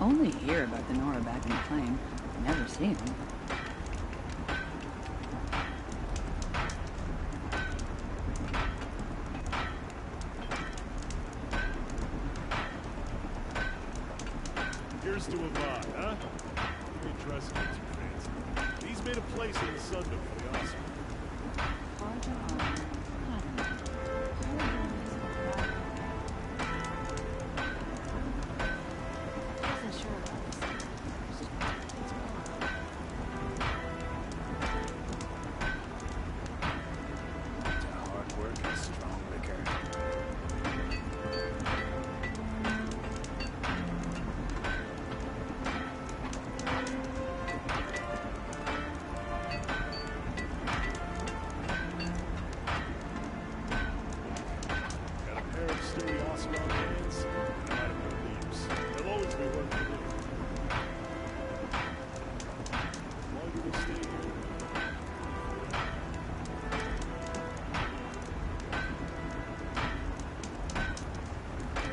Only hear about the Nora back in the flame. Never seen them. Here's to Aloy, huh? You ain't dressing it too fancy. He's made a place in the sun to play awesome.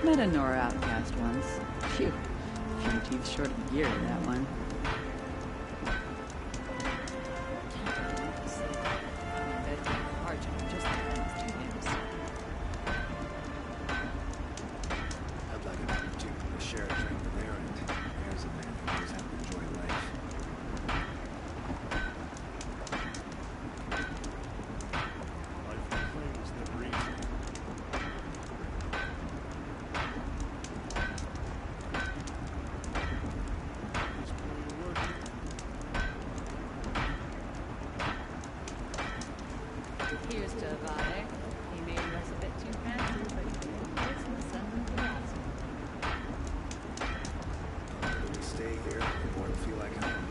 Met a Nora outcast once. Phew. Few teeth short of gear in that one. I'd like an opportunity to share a drink with Aaron. Aaron's a man who knows how to enjoy life. Life in the flame was never easy. There's plenty of work. Here's to Vade. He made us a bit too fancy, but he made a place in the sun for us. The longer we stay here, the more it'll feel like home.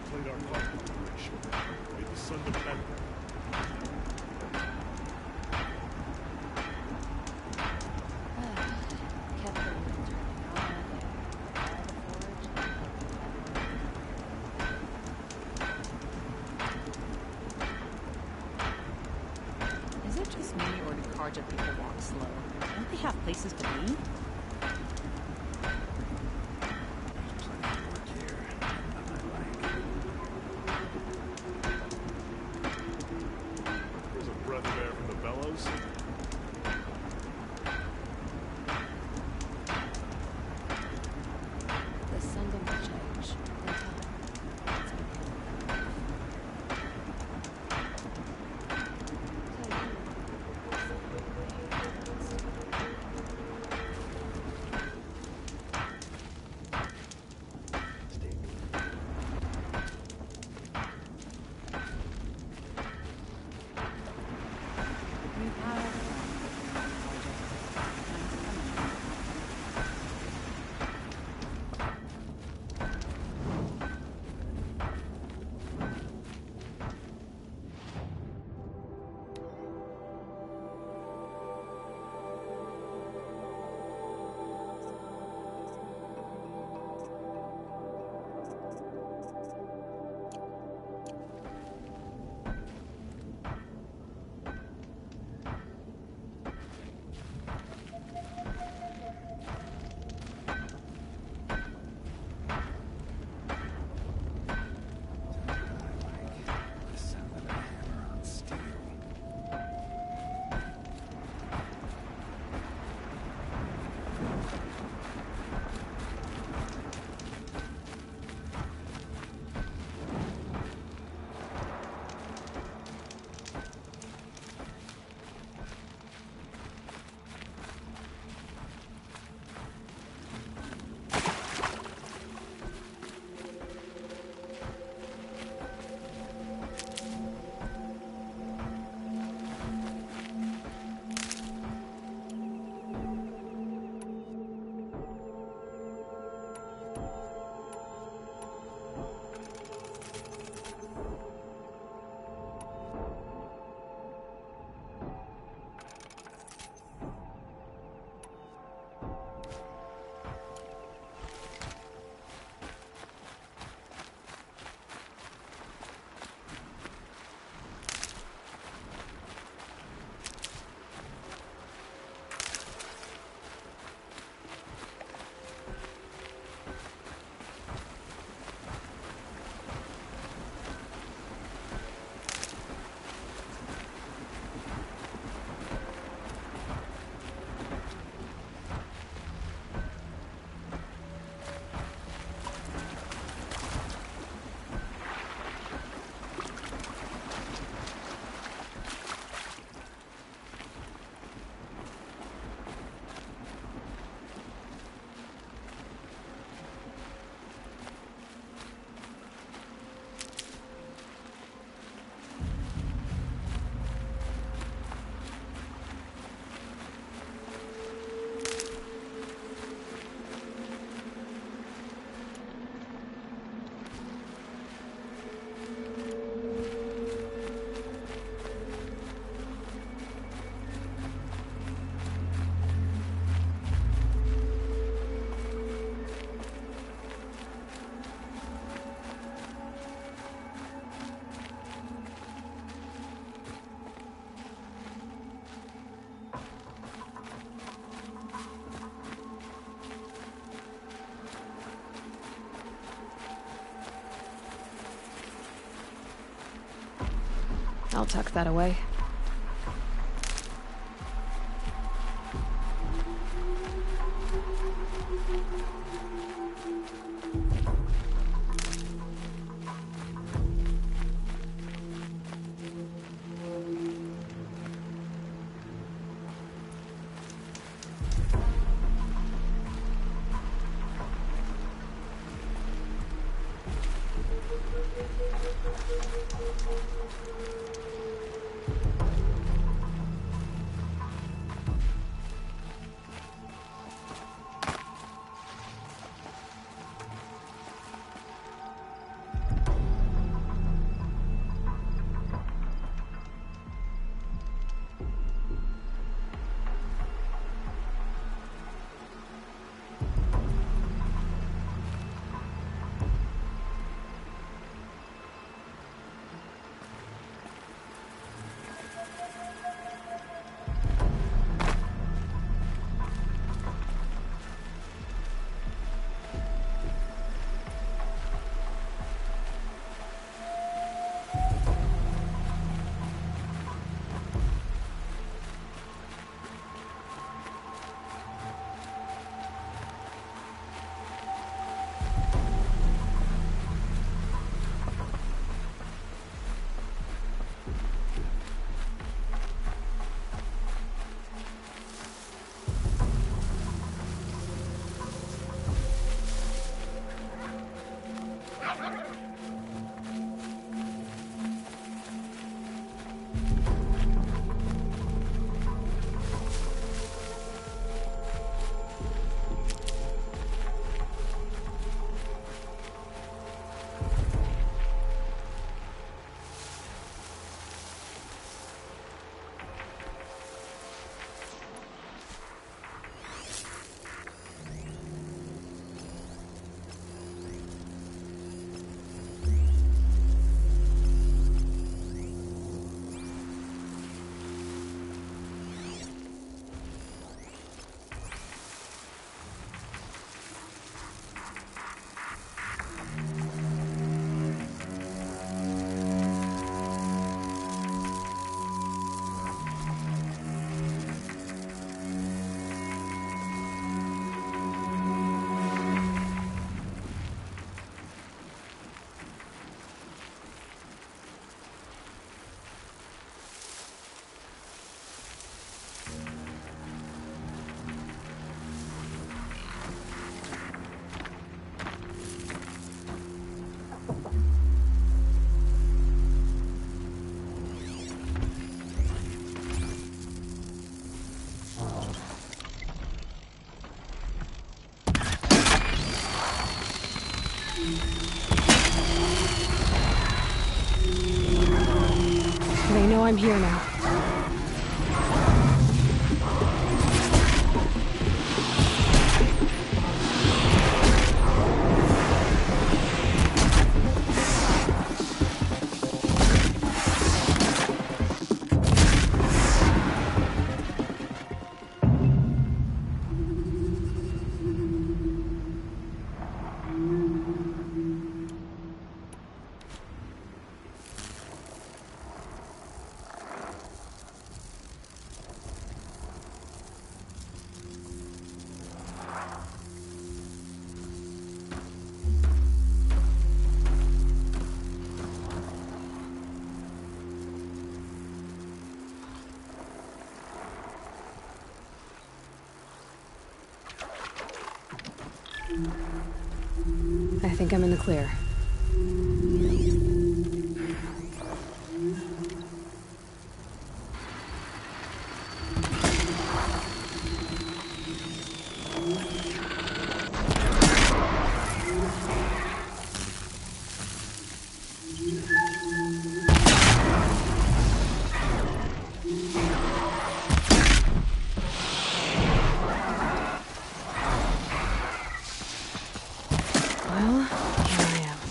Played our part in the operation. Made the sun defend. Kept the wind turning on and all the forge. Is it just me, or do Karja people walk slow? Don't they have places to be? There's plenty of work here. I might like. There's a breath of air from the bellows. The sun will change. In time. It's I'll tuck that away. They know I'm here now. I think I'm in the clear. Well, here I am.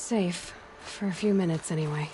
safe. For a few minutes, anyway.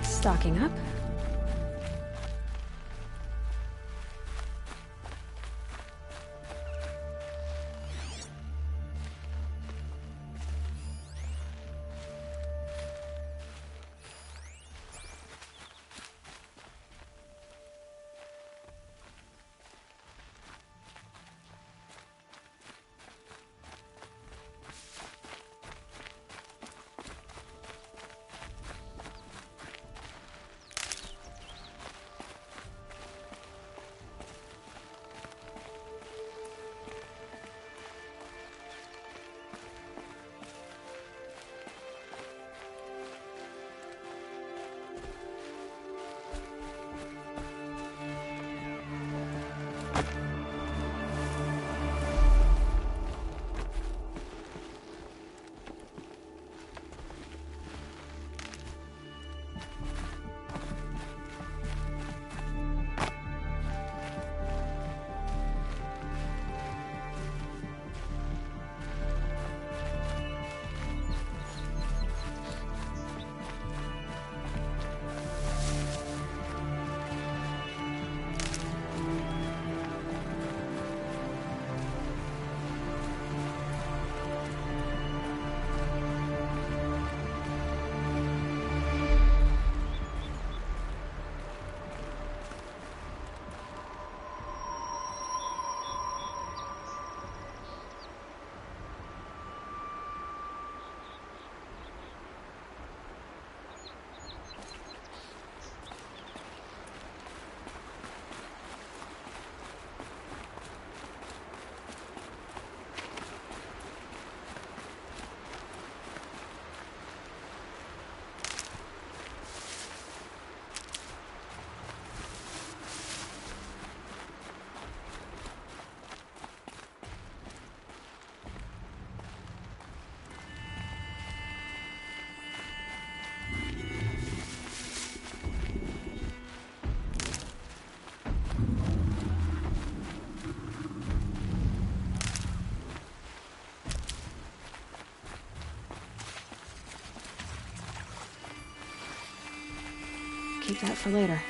Stocking up? Keep that for later.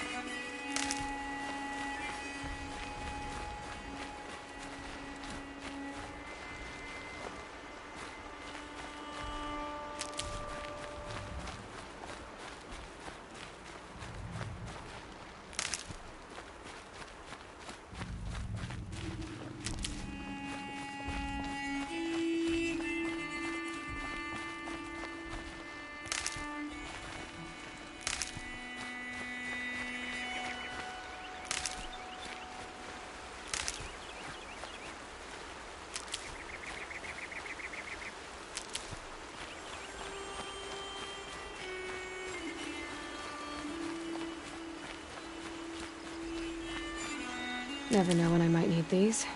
Never know when I might need these.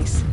Nice.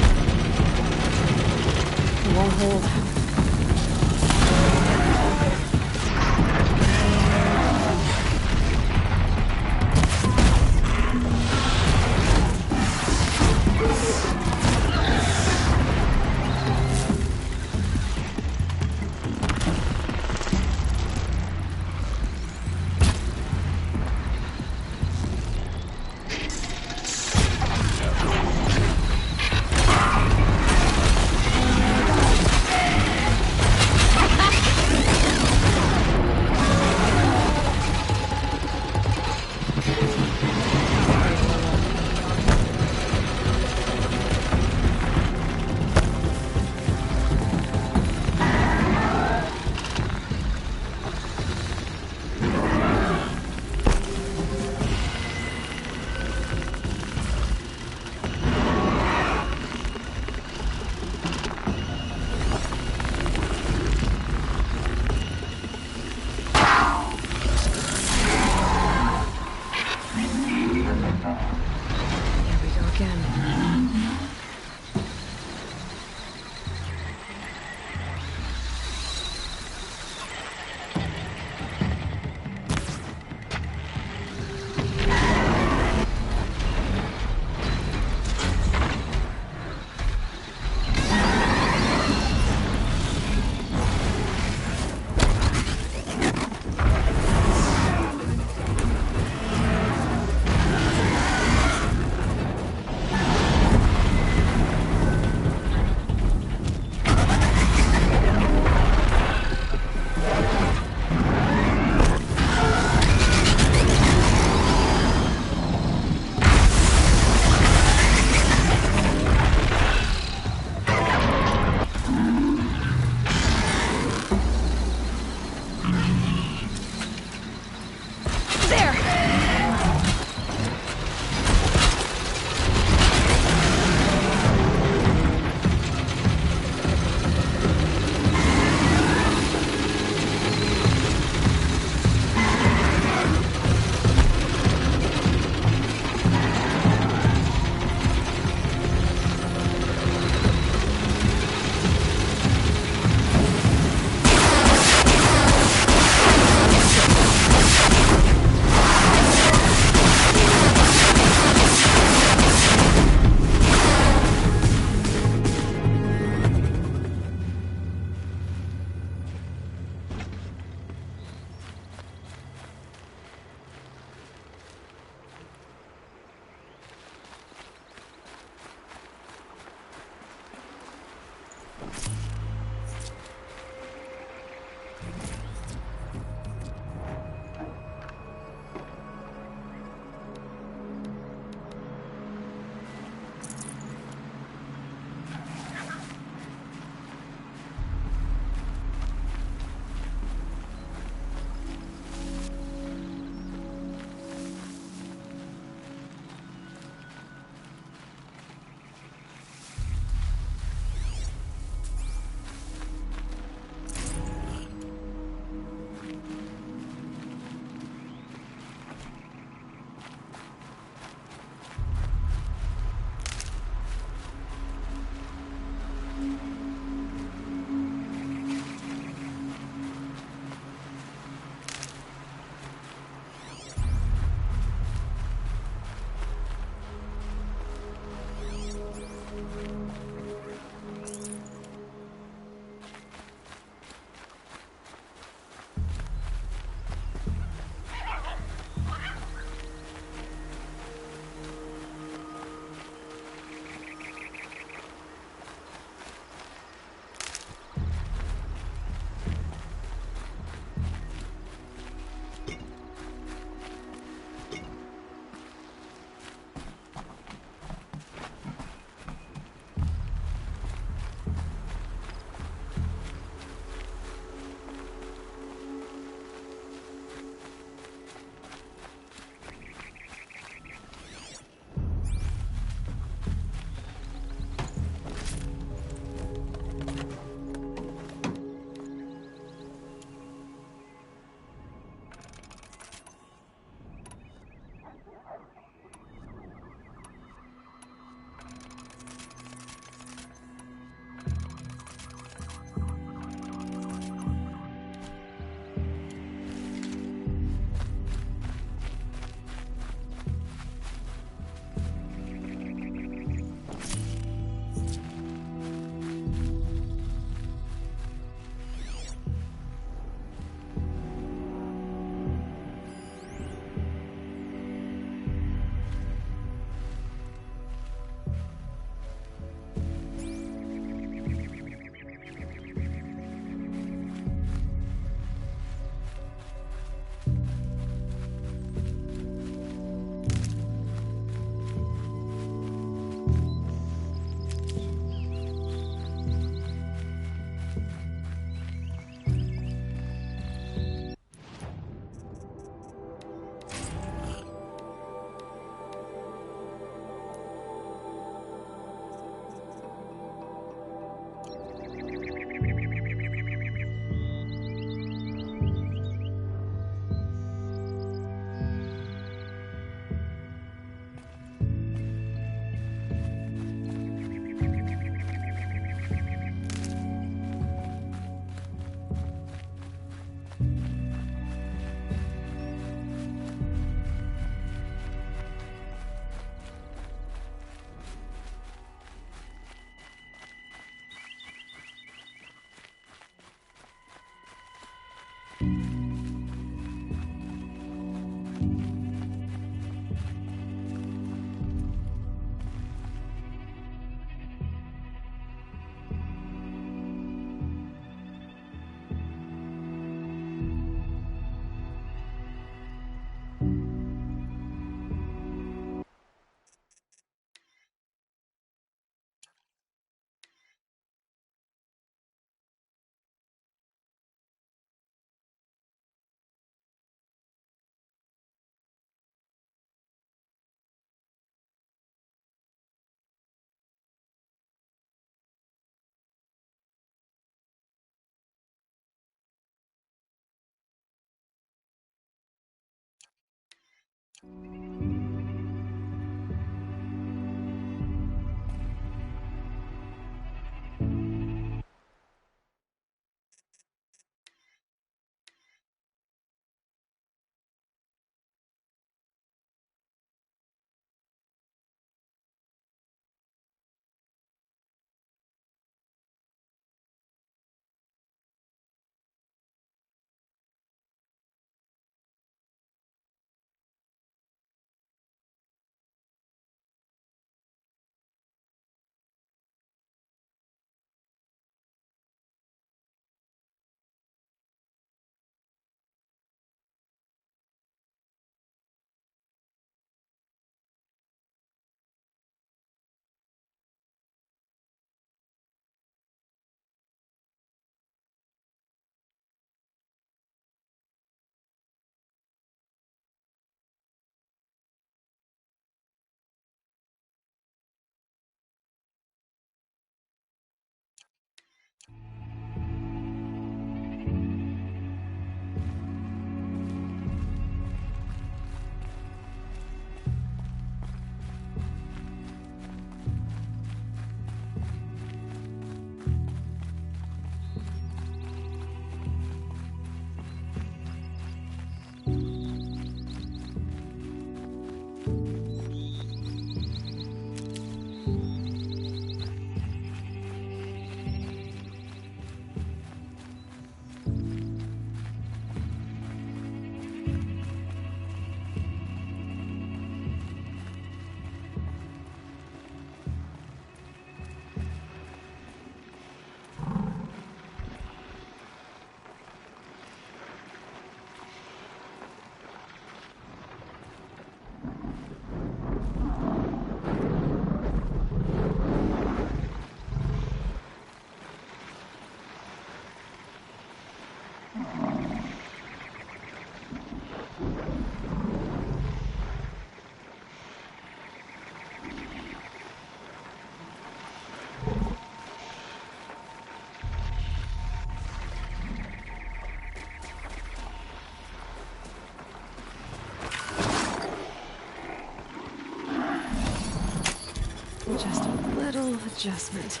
Just a little adjustment.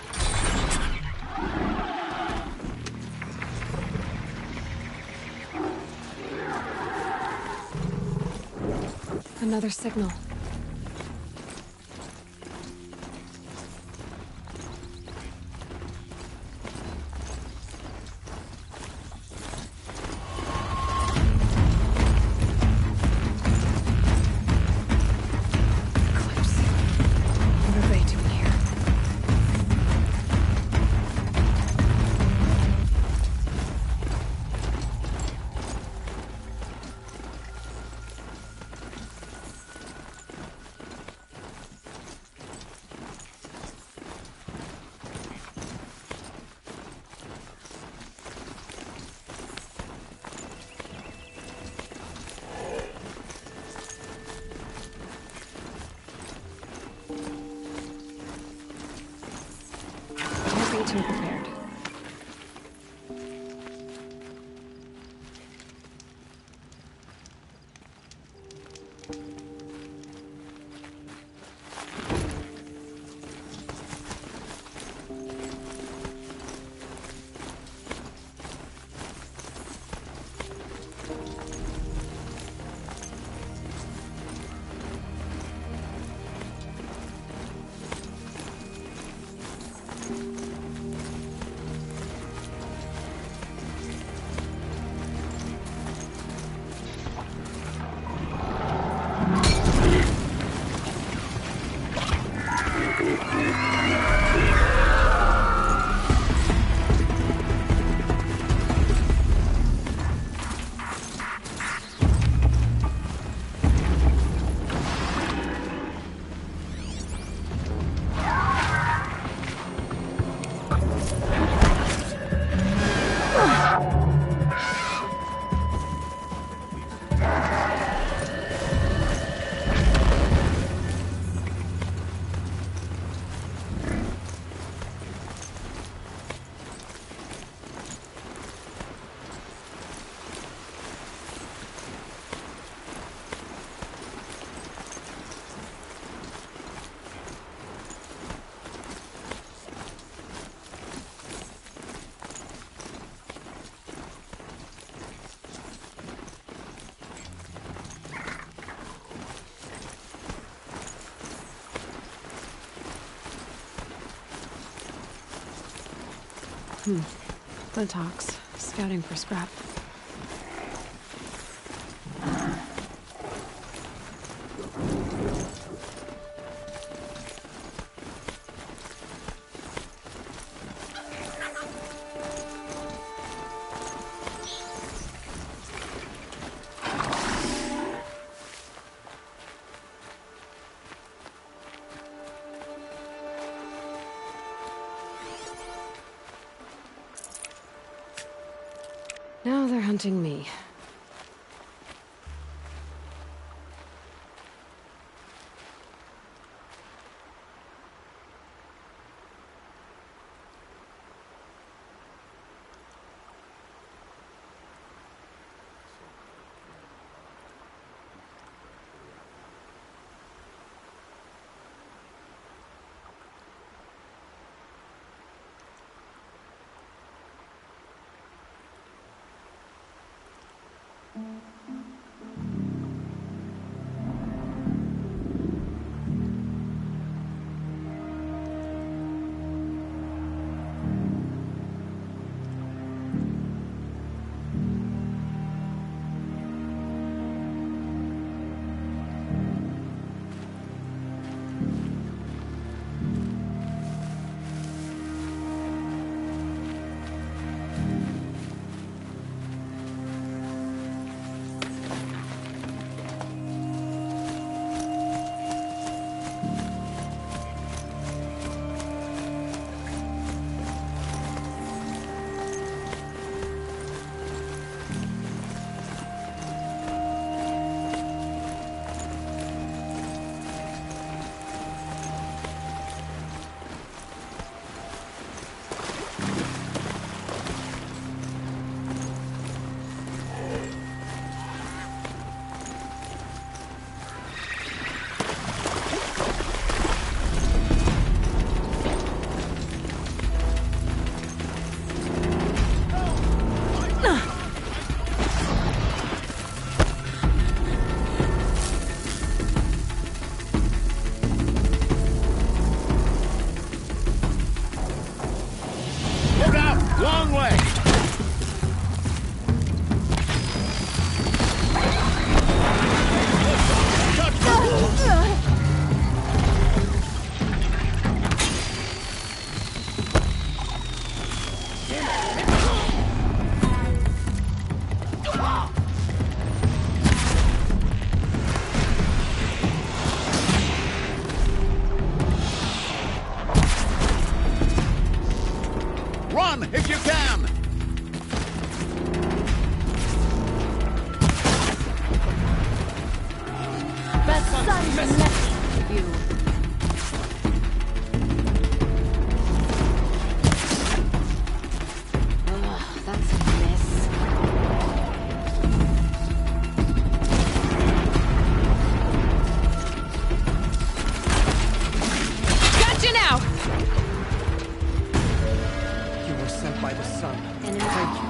Another signal. Close. What are they doing here? Flintox. Scouting for scrap. Now they're hunting me. Run if you can! The sun's left you. Ugh, that's a mess. Gotcha now! You were sent by the sun. Enemy. Thank you.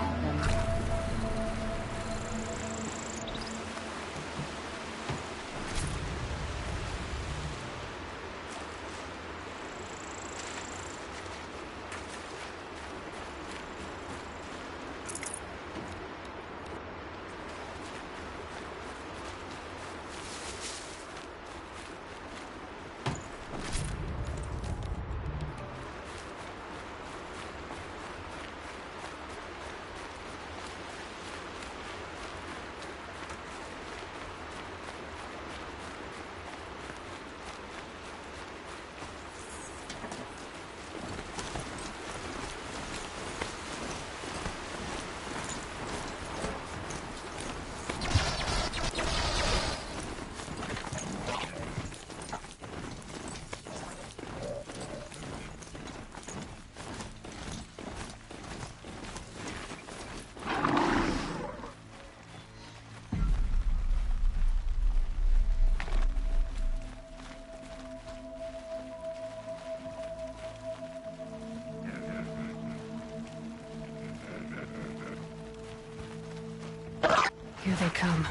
Here they come.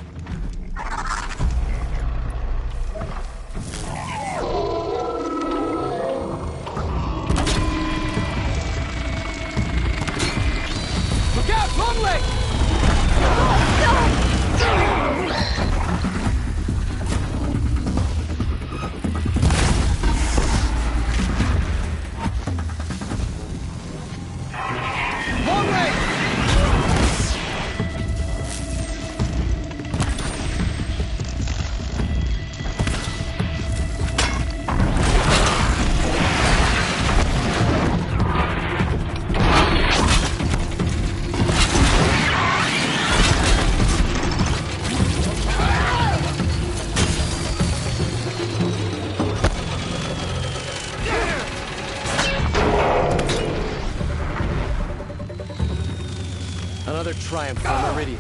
Another triumph for Meridian.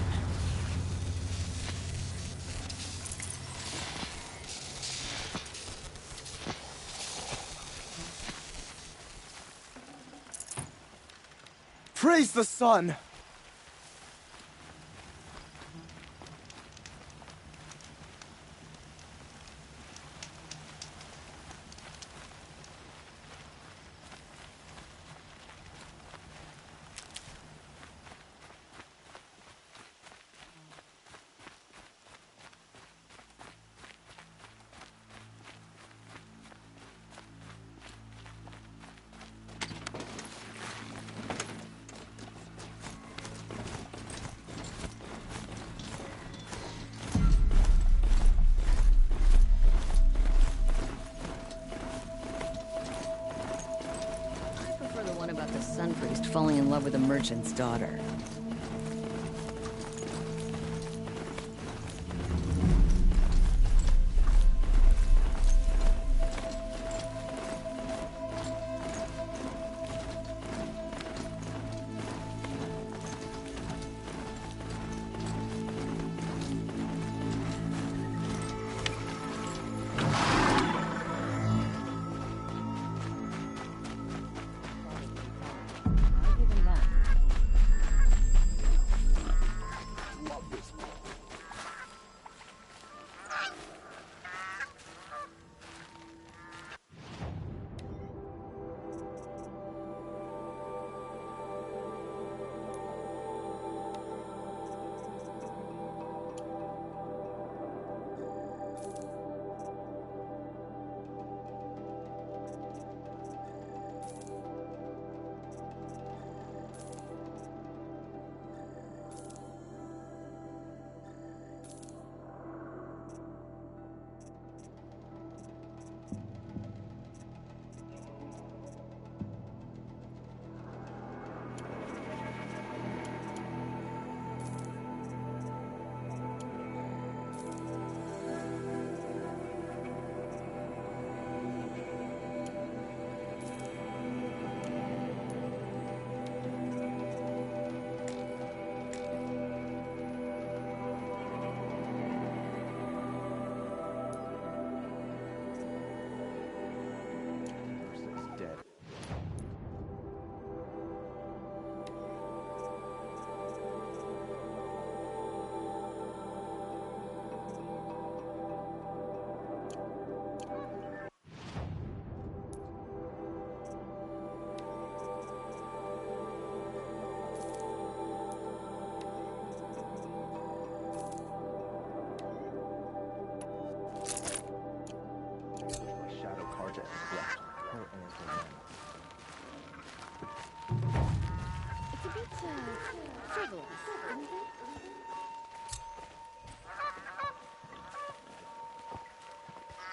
Praise the sun! About the sun priest falling in love with a merchant's daughter.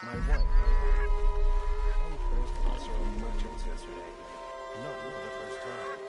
My wife. One first saw merchants yesterday. Not the first time.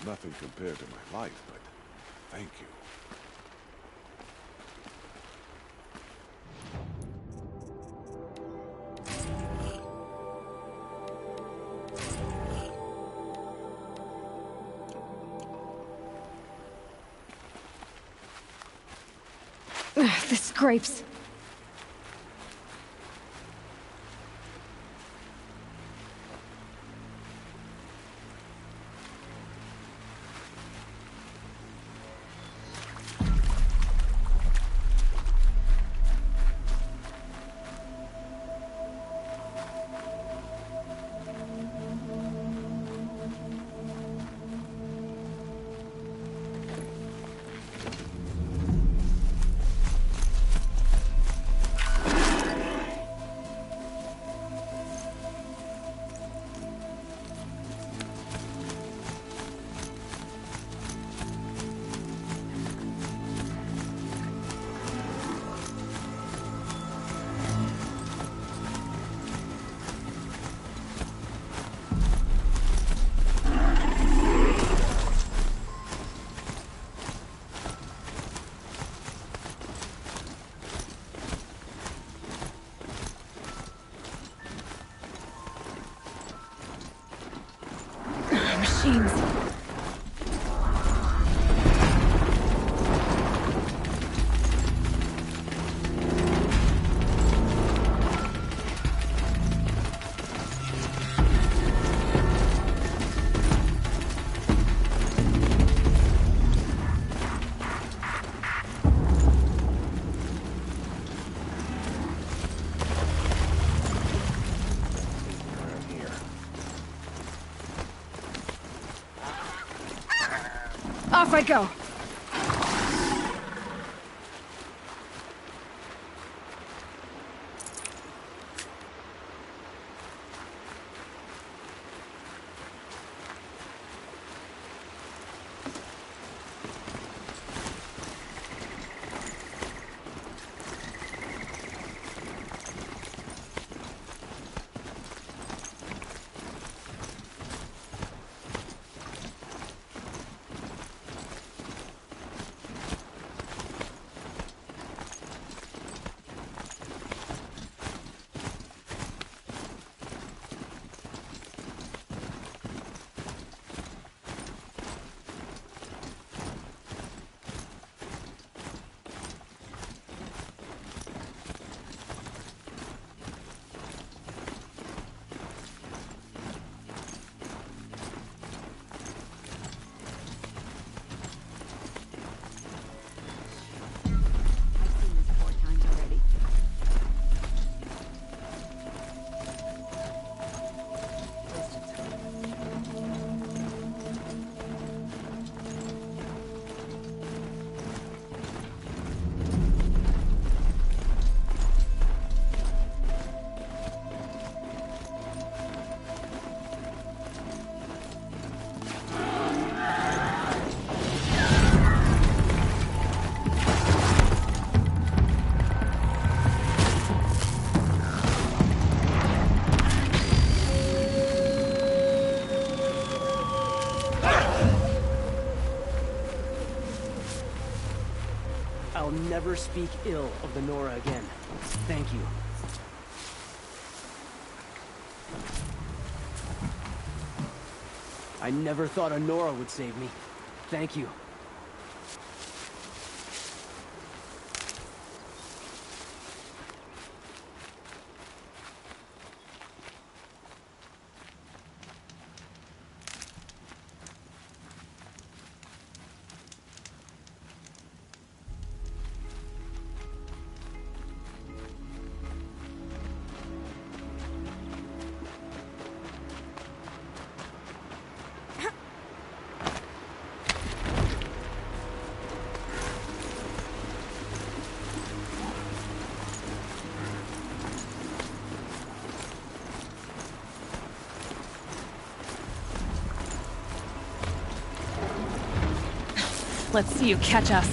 Nothing compared to my life, but thank you. The scrapes. Machines. Off I go. I'll never speak ill of the Nora again. Thank you. I never thought a Nora would save me. Thank you. Let's see you catch us.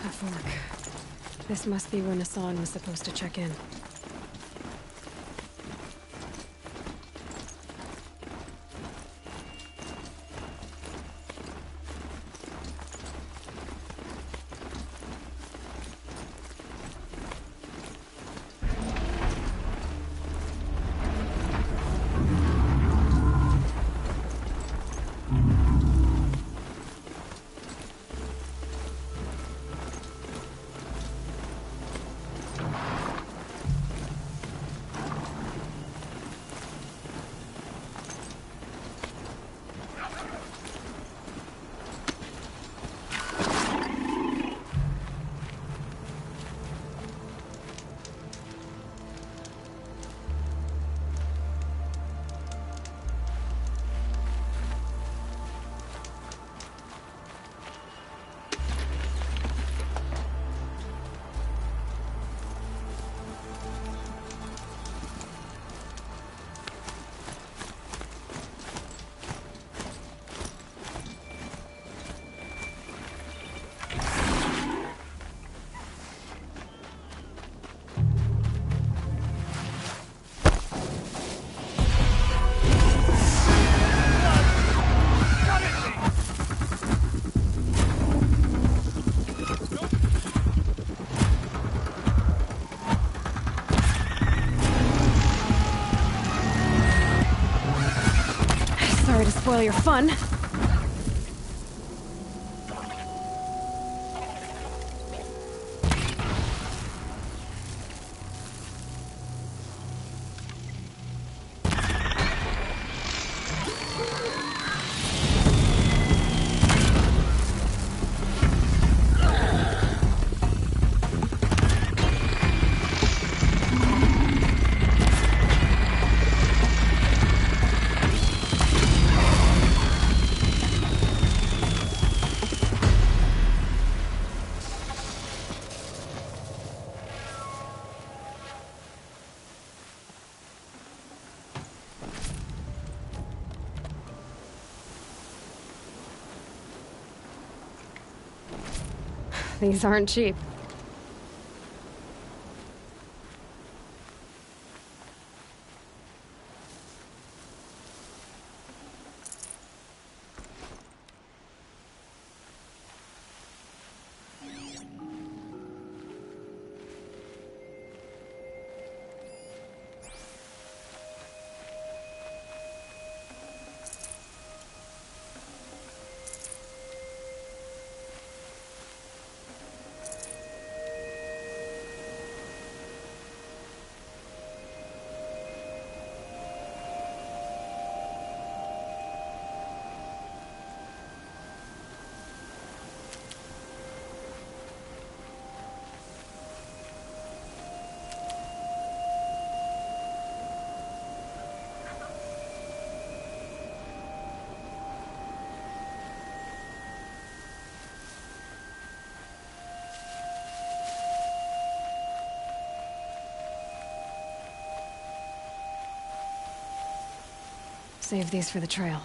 A fork. This must be when Hassan was supposed to check in. Sorry to spoil your fun. These aren't cheap. Save these for the trail.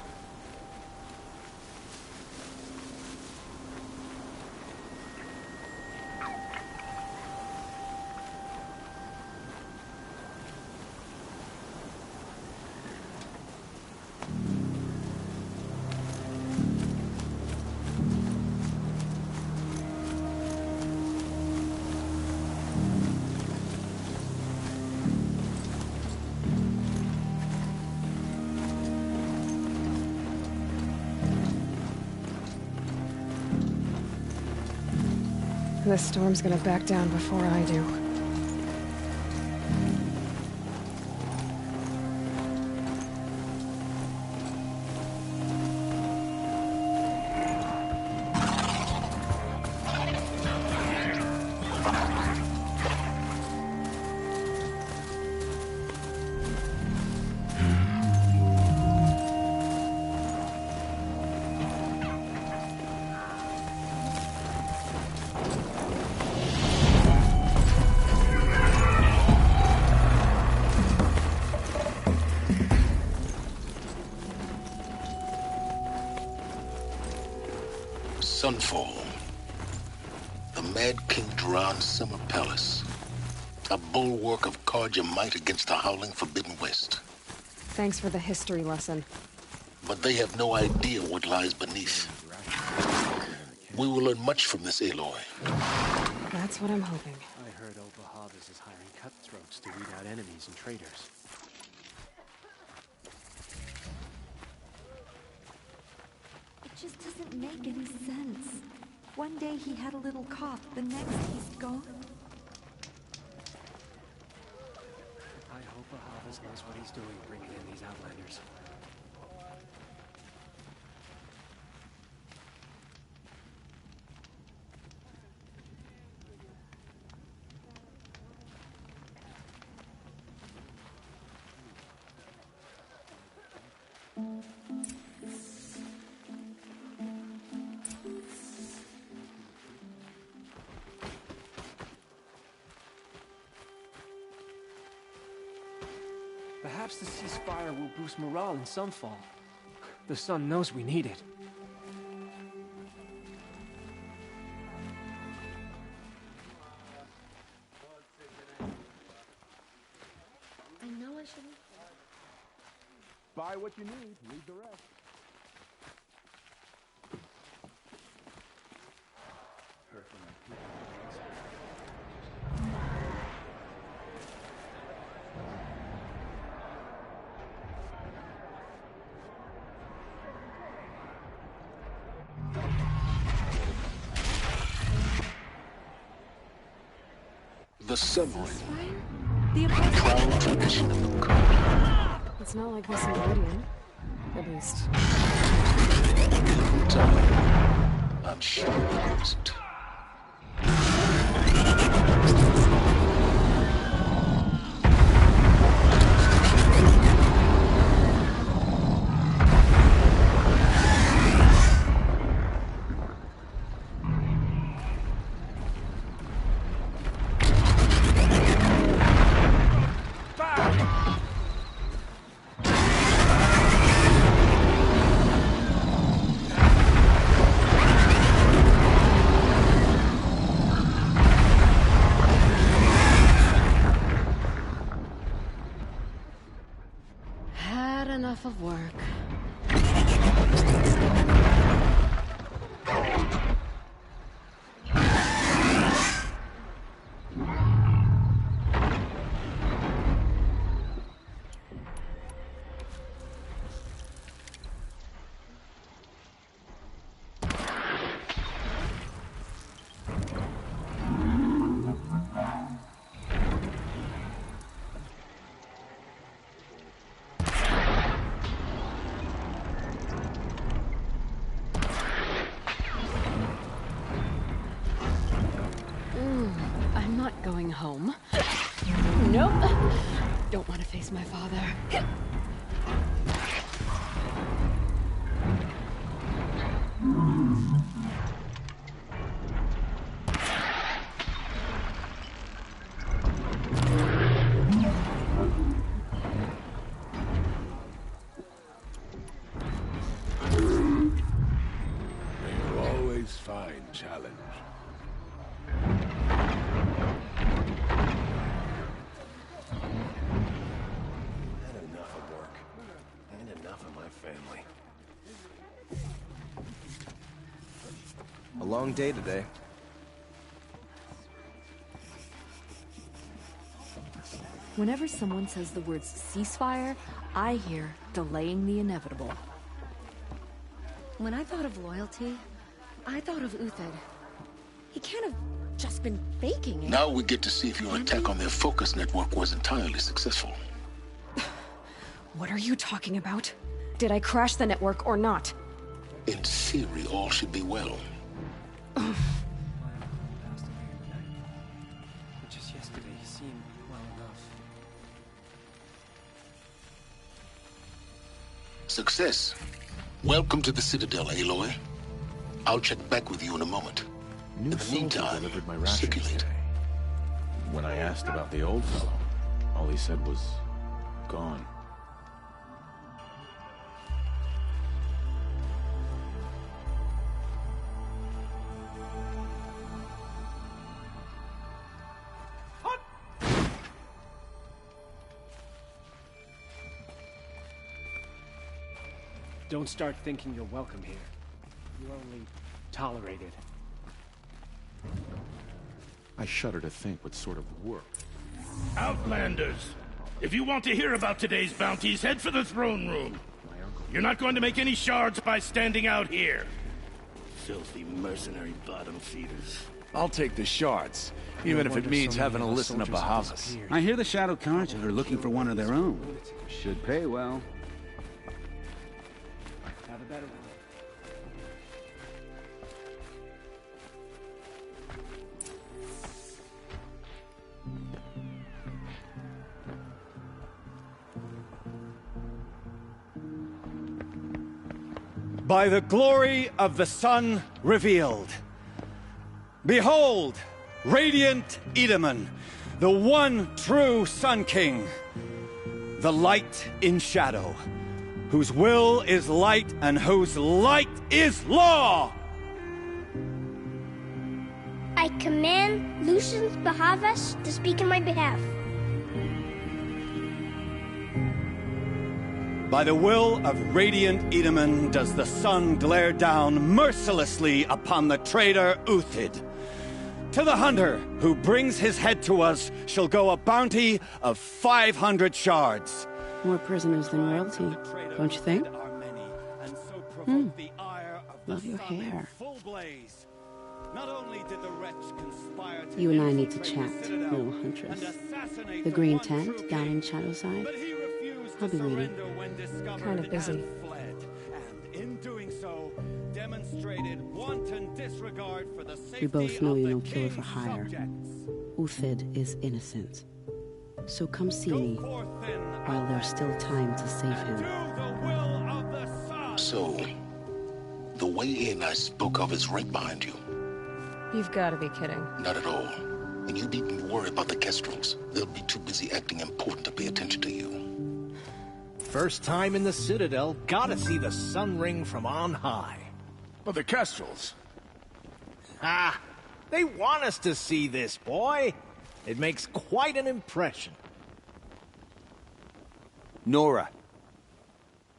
This storm's gonna back down before I do. Sunfall. The Mad King Duran's summer palace. A bulwark of Carja might against the howling Forbidden West. Thanks for the history lesson. But they have no idea what lies beneath. We will learn much from this Aloy. That's what I'm hoping. I heard Obahavas is hiring cutthroats to weed out enemies and traitors. It just doesn't make any sense. One day he had a little cough, the next he's gone. I hope Obahavas knows what he's doing bringing in these outlanders. Perhaps the ceasefire will boost morale in some fall. The sun knows we need it. I know I shouldn't. Buy what you need, leave the rest. The submarine. The Proud tradition of the Carja. It's not like this in Meridian. At least. I'm sure it isn't. Had enough of work. I'm not going home. Nope. Don't want to face my father. They'll always find challenge. Had enough of work. And enough of my family. A long day today. Whenever someone says the words ceasefire, I hear delaying the inevitable. When I thought of loyalty, I thought of Uthid. He can't have just been faking it. Now we get to see if your attack on their focus network was entirely successful. What are you talking about? Did I crash the network or not? In theory, all should be well. Just yesterday, he seemed well enough. Success. Welcome to the Citadel, Aloy. I'll check back with you in a moment. New In the meantime, delivered my rations circulate. today. When I asked about the old fellow, all he said was, gone. Don't start thinking you're welcome here. You're only tolerated. I shudder to think what sort of work. Outlanders! If you want to hear about today's bounties, head for the throne room. You're not going to make any shards by standing out here. Filthy mercenary bottom feeders. I'll take the shards, even if it means having to listen to Bahavas. I hear the Shadow Carja are looking for one of their own. Should pay well. Have a better one. By the glory of the sun revealed. Behold, radiant Edaman, the one true Sun King, the light in shadow, whose will is light and whose light is law! I command Lucius Bahavas to speak in my behalf. By the will of radiant Edaman does the sun glare down mercilessly upon the traitor Uthid. To the hunter who brings his head to us shall go a bounty of 500 shards. More prisoners than royalty, don't you think? Love your hair. You and I need to chat, little huntress. The green tent down in Shadowside. I'll be waiting. Kind of busy. We both know you're no killer for hire. Uthid is innocent. So come see me while there's still time to save him. So, the way in I spoke of is right behind you. You've got to be kidding. Not at all. And you needn't worry about the Kestrels. They'll be too busy acting important to pay attention to you. First time in the Citadel, gotta see the sun ring from on high. But the Kestrels... Ha! They want us to see this, boy! It makes quite an impression. Nora,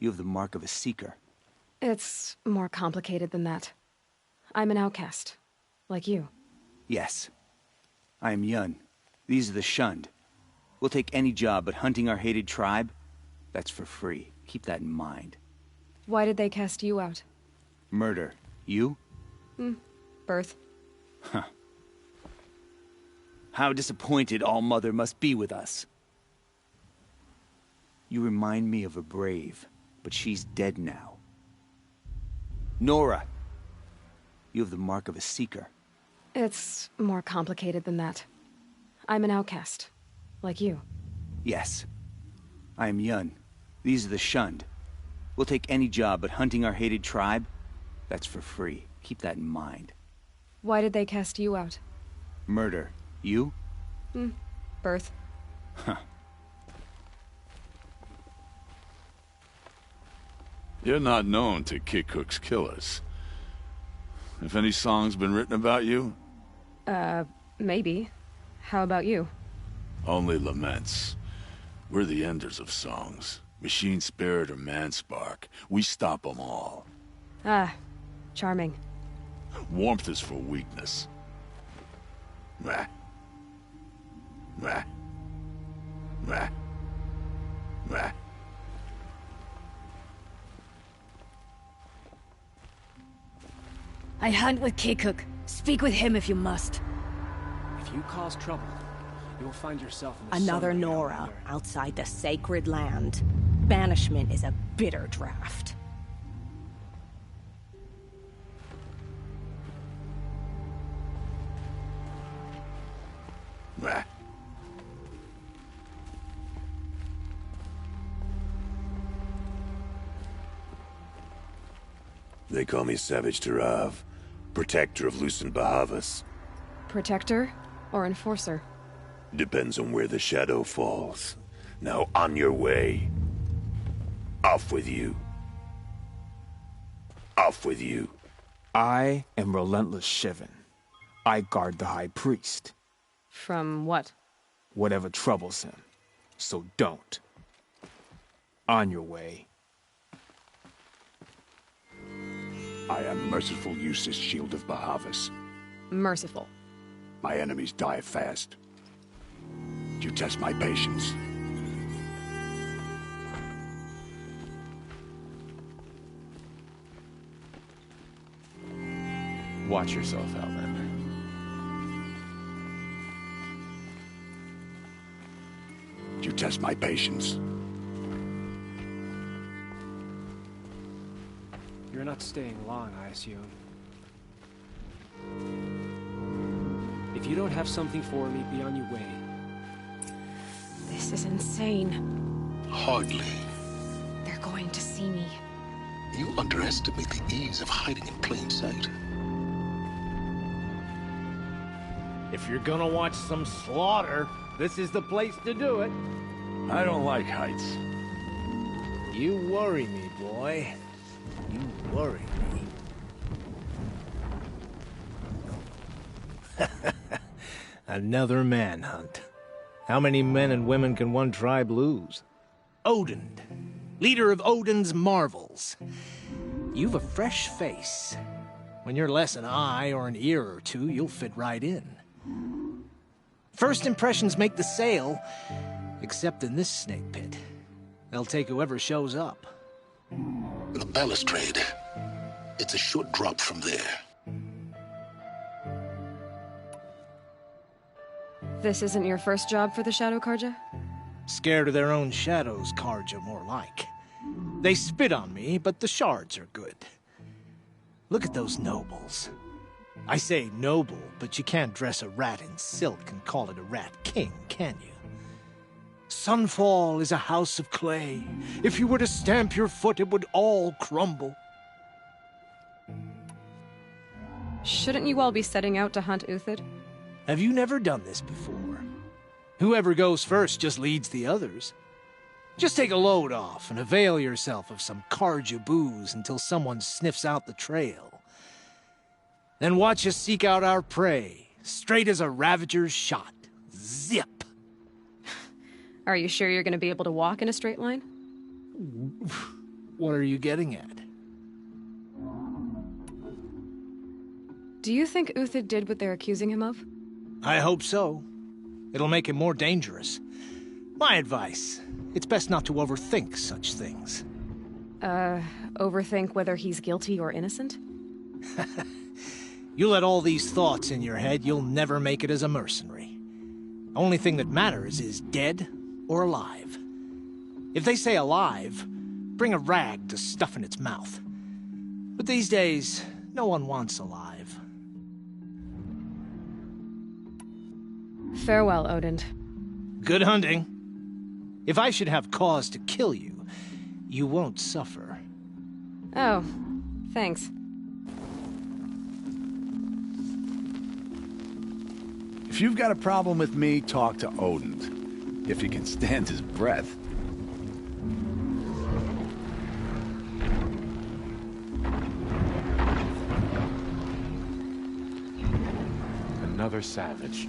you have the mark of a seeker. It's more complicated than that. I'm an outcast. Like you. Yes. I am Yun. These are the shunned. We'll take any job, but hunting our hated tribe? That's for free. Keep that in mind. Why did they cast you out? Murder. You? Birth. Huh. How disappointed All-Mother must be with us. You remind me of a brave, but she's dead now. Nora, you have the mark of a seeker. It's more complicated than that. I'm an outcast. Like you. Yes. I am Yun. These are the shunned. We'll take any job, but hunting our hated tribe? That's for free. Keep that in mind. Why did they cast you out? Murder. You? Birth. Huh. You're not known to kick Cook's killers. Have any songs been written about you? Maybe. How about you? Only laments. We're the enders of songs. Machine spirit or man spark. We stop them all. Ah, charming. Warmth is for weakness. Meh. Meh. Meh. Meh. I hunt with K-Cook. Speak with him if you must. If you cause trouble, you'll find yourself in the Another sun Nora outside the sacred land. Banishment is a bitter draft. Meh. They call me Savage Tarav, protector of Lucent Bahavas. Protector or enforcer? Depends on where the shadow falls. Now on your way. Off with you. Off with you. I am Relentless Shivan. I guard the High Priest. From what? Whatever troubles him. So don't. On your way. I am merciful Eustace, Shield of Bahavas. Merciful. My enemies die fast. Do you test my patience? Watch yourself, Outlander. Do you test my patience? You're not staying long, I assume. If you don't have something for me, be on your way. This is insane. Hardly. They're going to see me. You underestimate the ease of hiding in plain sight. If you're gonna watch some slaughter, this is the place to do it. I don't like heights. You worry me, boy. You worry me. Another manhunt. How many men and women can one tribe lose? Odin, leader of Odin's marvels. You've a fresh face. When you're less an eye or an ear or two, you'll fit right in. First impressions make the sale, except in this snake pit. They'll take whoever shows up. The balustrade. It's a short drop from there. This isn't your first job for the Shadow Karja? Scared of their own shadows, Karja, more like. They spit on me, but the shards are good. Look at those nobles. I say noble, but you can't dress a rat in silk and call it a rat king, can you? Sunfall is a house of clay. If you were to stamp your foot, it would all crumble. Shouldn't you all be setting out to hunt Uthid? Have you never done this before? Whoever goes first just leads the others. Just take a load off and avail yourself of some Karja booze until someone sniffs out the trail. Then watch us seek out our prey, straight as a ravager's shot. Zip! Are you sure you're going to be able to walk in a straight line? What are you getting at? Do you think Uthid did what they're accusing him of? I hope so. It'll make him more dangerous. My advice, it's best not to overthink such things. Overthink whether he's guilty or innocent? You let all these thoughts in your head, you'll never make it as a mercenary. Only thing that matters is dead or alive. If they say alive, bring a rag to stuff in its mouth. But these days, no one wants alive. Farewell, Odin. Good hunting. If I should have cause to kill you, you won't suffer. Oh, thanks. If you've got a problem with me, talk to Odin. If he can stand his breath. Another savage.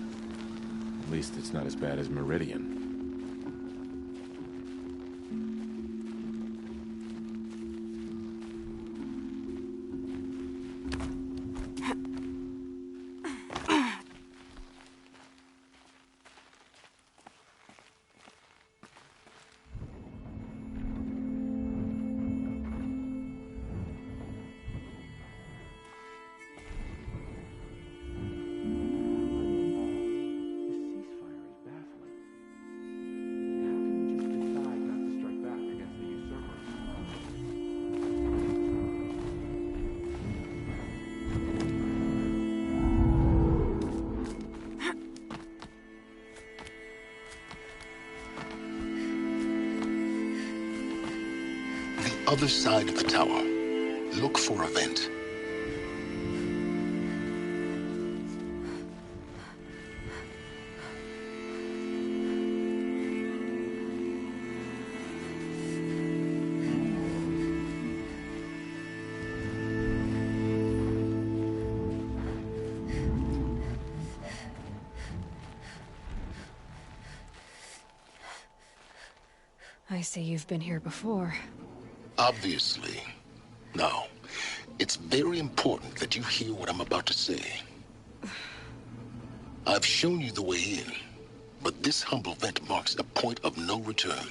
At least it's not as bad as Meridian. Other side of the tower. Look for a vent. I see you've been here before. Obviously. No. It's It's very important that you hear what I'm about to say. I've shown you the way in, but this humble vent marks a point of no return.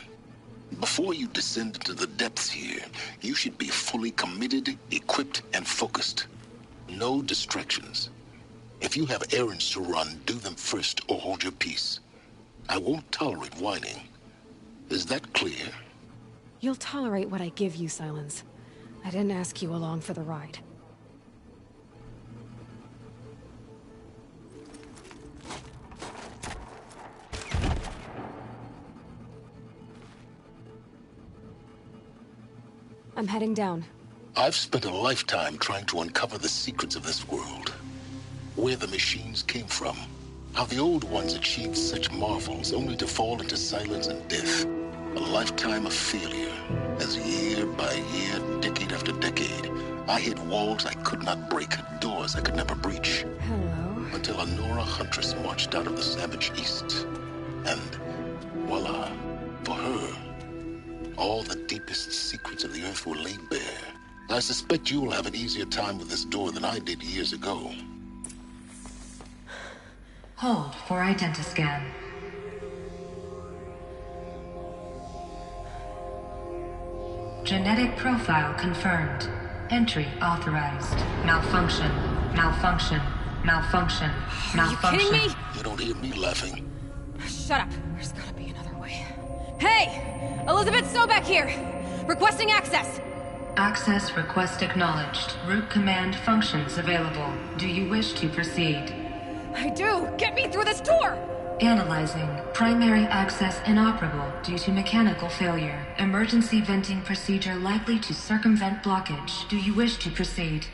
Before you descend into the depths here, you should be fully committed, equipped, and focused. No distractions. If you have errands to run, do them first or hold your peace. I won't tolerate whining. Is that clear? You'll tolerate what I give you, Silence. I didn't ask you along for the ride. I'm heading down. I've spent a lifetime trying to uncover the secrets of this world. Where the machines came from. How the old ones achieved such marvels only to fall into silence and death. A lifetime of failure, as year by year, decade after decade, I hit walls I could not break, doors I could never breach. Hello. Until a Nora huntress marched out of the savage east. And voila, for her, all the deepest secrets of the earth were laid bare. I suspect you'll have an easier time with this door than I did years ago. Hold for identiscan. Genetic profile confirmed. Entry authorized. Malfunction. Malfunction. Malfunction. Malfunction. Are you kidding me? You don't hear me laughing. Shut up. There's gotta be another way. Hey! Elizabeth Sobek here! Requesting access! Access request acknowledged. Root command functions available. Do you wish to proceed? I do! Get me through this door! Analyzing. Primary access inoperable due to mechanical failure. Emergency venting procedure likely to circumvent blockage. Do you wish to proceed?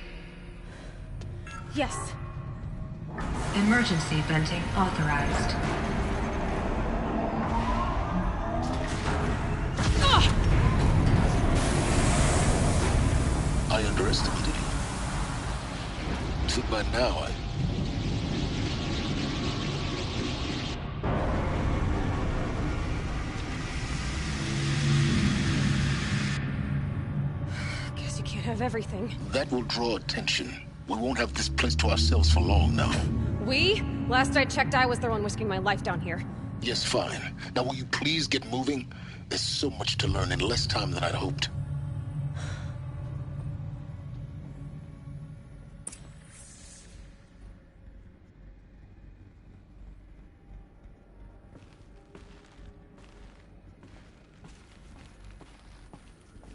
Yes. Emergency venting authorized. I underestimated you. I think by now Guess you can't have everything. that will draw attention. We won't have this place to ourselves for long now. We? Last I checked, I was the one risking my life down here. Yes, fine. Now will you please get moving? There's so much to learn in less time than I'd hoped.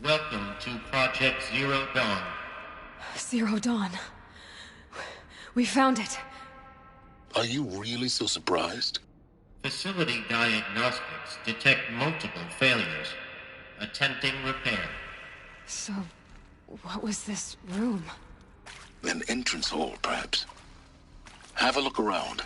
Welcome to Project Zero Dawn. Zero Dawn. We found it. Are you really so surprised? Facility diagnostics detect multiple failures. Attempting repair. So, what was this room? An entrance hall, perhaps. Have a look around.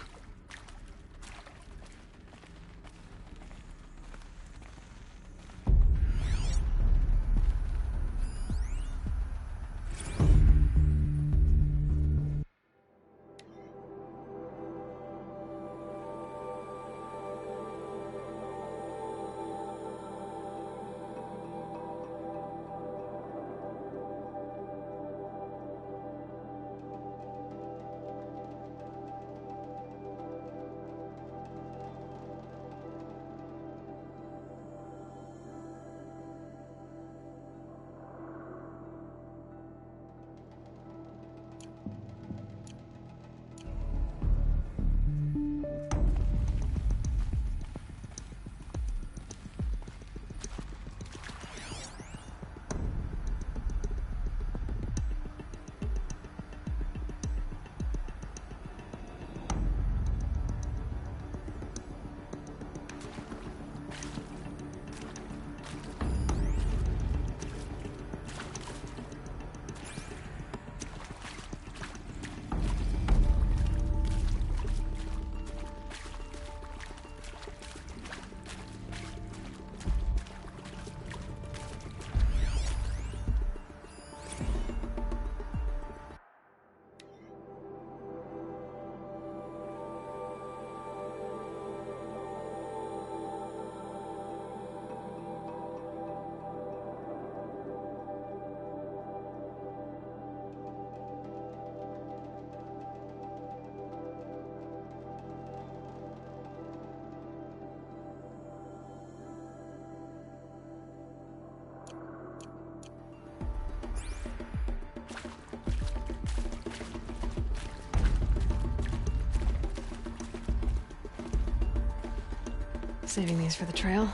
Saving these for the trail.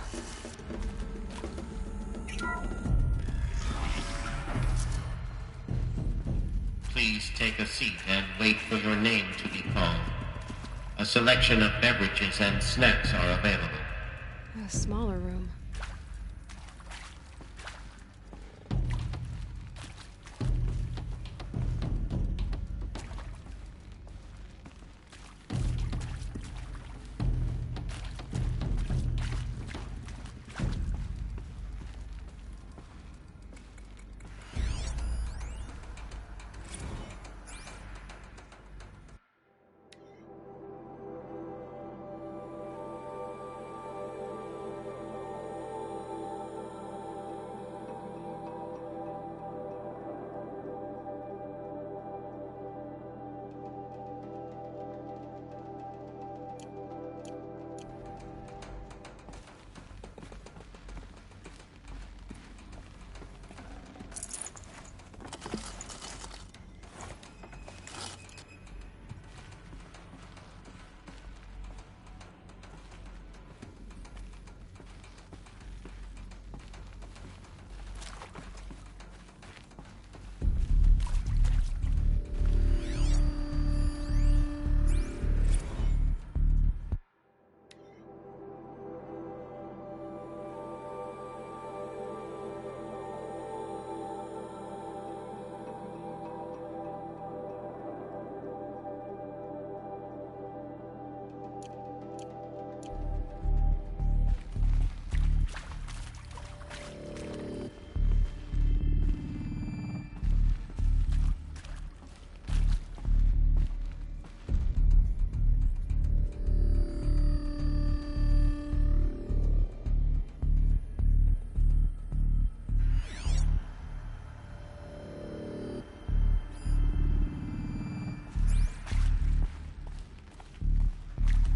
Please take a seat and wait for your name to be called. A selection of beverages and snacks are available. A smaller room.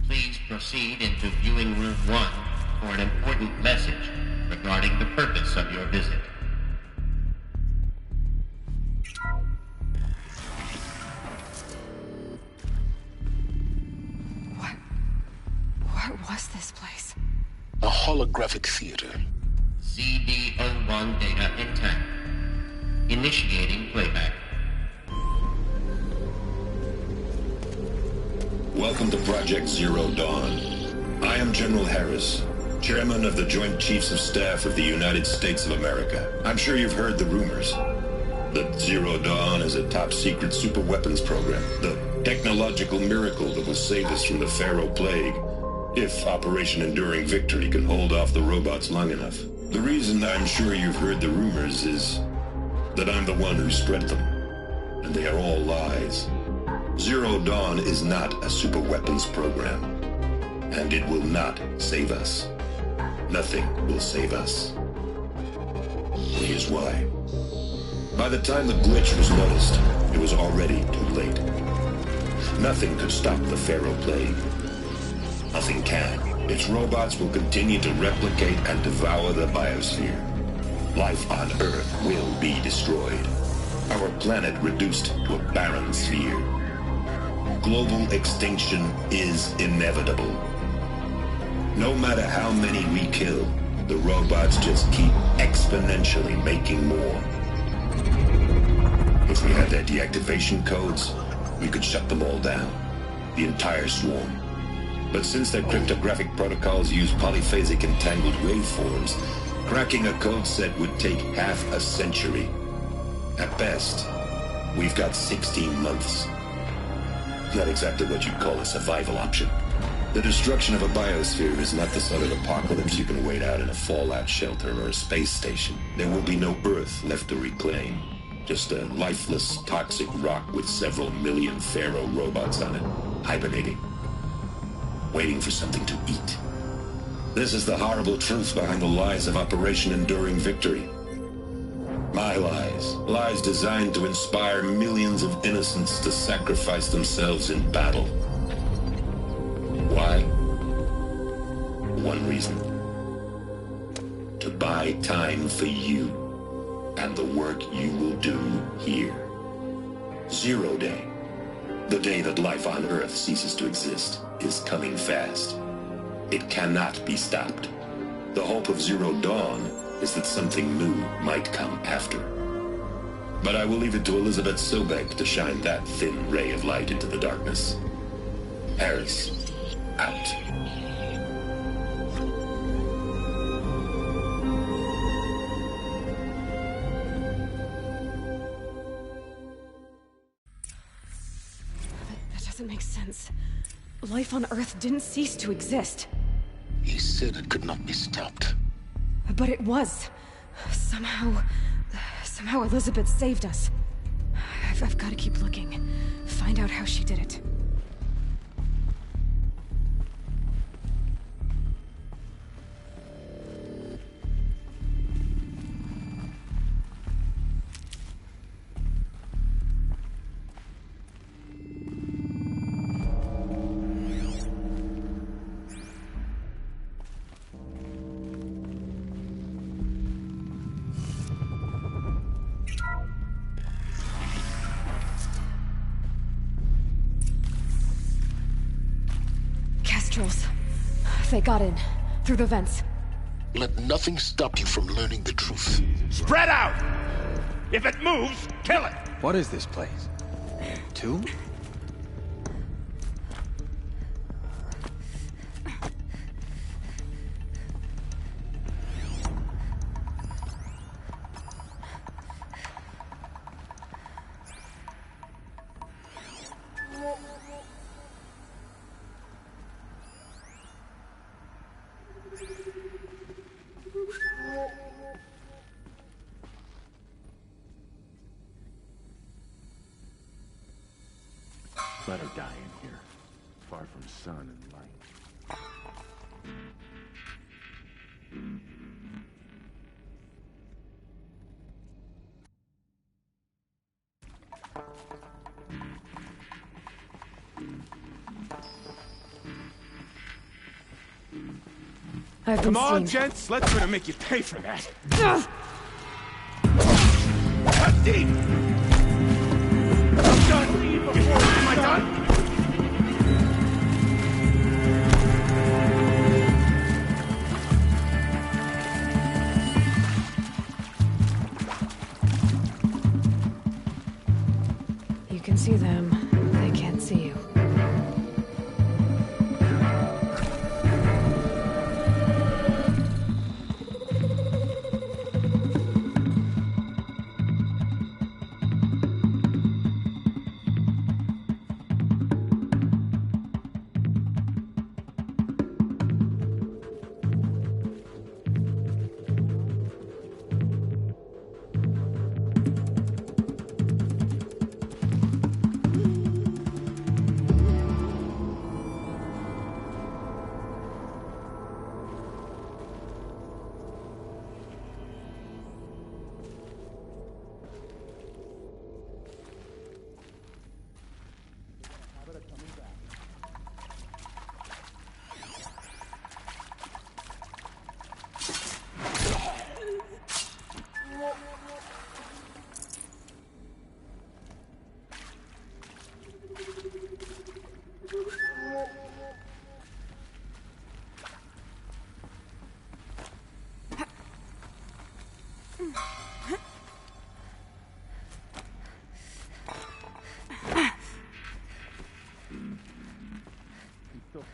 Please proceed into viewing room 1 for an important message regarding the purpose of your visit. What was this place? A holographic theater. CD01 data intact. Initiating playback. Welcome to Project Zero Dawn. I am General Harris, Chairman of the Joint Chiefs of Staff of the United States of America. I'm sure you've heard the rumors that Zero Dawn is a top-secret superweapons program, the technological miracle that will save us from the Pharaoh Plague, if Operation Enduring Victory can hold off the robots long enough. The reason I'm sure you've heard the rumors is that I'm the one who spread them, and they are all lies. Zero Dawn is not a superweapons program, and it will not save us. Nothing will save us. Here's why. By the time the glitch was noticed, it was already too late. Nothing could stop the Pharaoh Plague. Nothing can. Its robots will continue to replicate and devour the biosphere. Life on Earth will be destroyed. Our planet reduced to a barren sphere. Global extinction is inevitable. No matter how many we kill, the robots just keep exponentially making more. If we had their deactivation codes, we could shut them all down. The entire swarm. But since their cryptographic protocols use polyphasic entangled waveforms, cracking a code set would take half a century. At best, we've got 16 months. Not exactly what you'd call a survival option. The destruction of a biosphere is not the sort of apocalypse you can wait out in a fallout shelter or a space station. There will be no Earth left to reclaim. Just a lifeless, toxic rock with several million Pharaoh robots on it, hibernating, waiting for something to eat. This is the horrible truth behind the lies of Operation Enduring Victory. My lies. Lies designed to inspire millions of innocents to sacrifice themselves in battle. Why? One reason. To buy time for you and the work you will do here. Zero Day, the day that life on Earth ceases to exist, is coming fast. It cannot be stopped. The hope of Zero Dawn is that something new might come after. But I will leave it to Elizabeth Sobek to shine that thin ray of light into the darkness. Harris, out. That doesn't make sense. Life on Earth didn't cease to exist. He said it could not be stopped. But it was. Somehow Elizabeth saved us. I've got to keep looking. Find out how she did it. They got in, through the vents. Let nothing stop you from learning the truth. Spread out! If it moves, kill it! What is this place? 2? Let her die in here, far from sun and light. Come on, gents, let's gonna make you pay for that. Cut deep! I'm done! Am I done? You can see them. They can't see you.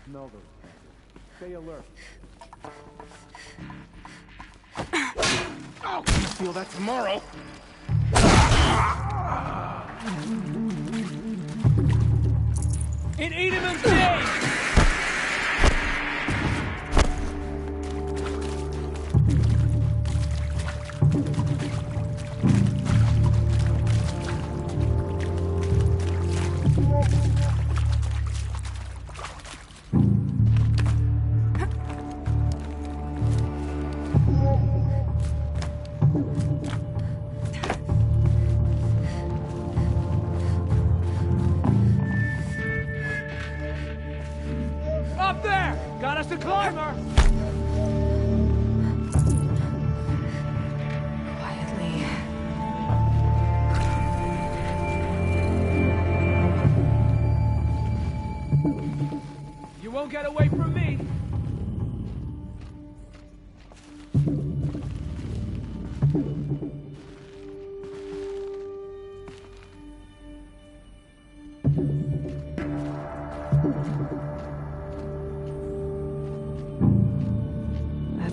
Smell those things. Stay alert. Oh, you feel that tomorrow? In Edemon's name! Up there! Got us a climber! Quietly. You won't get away from me!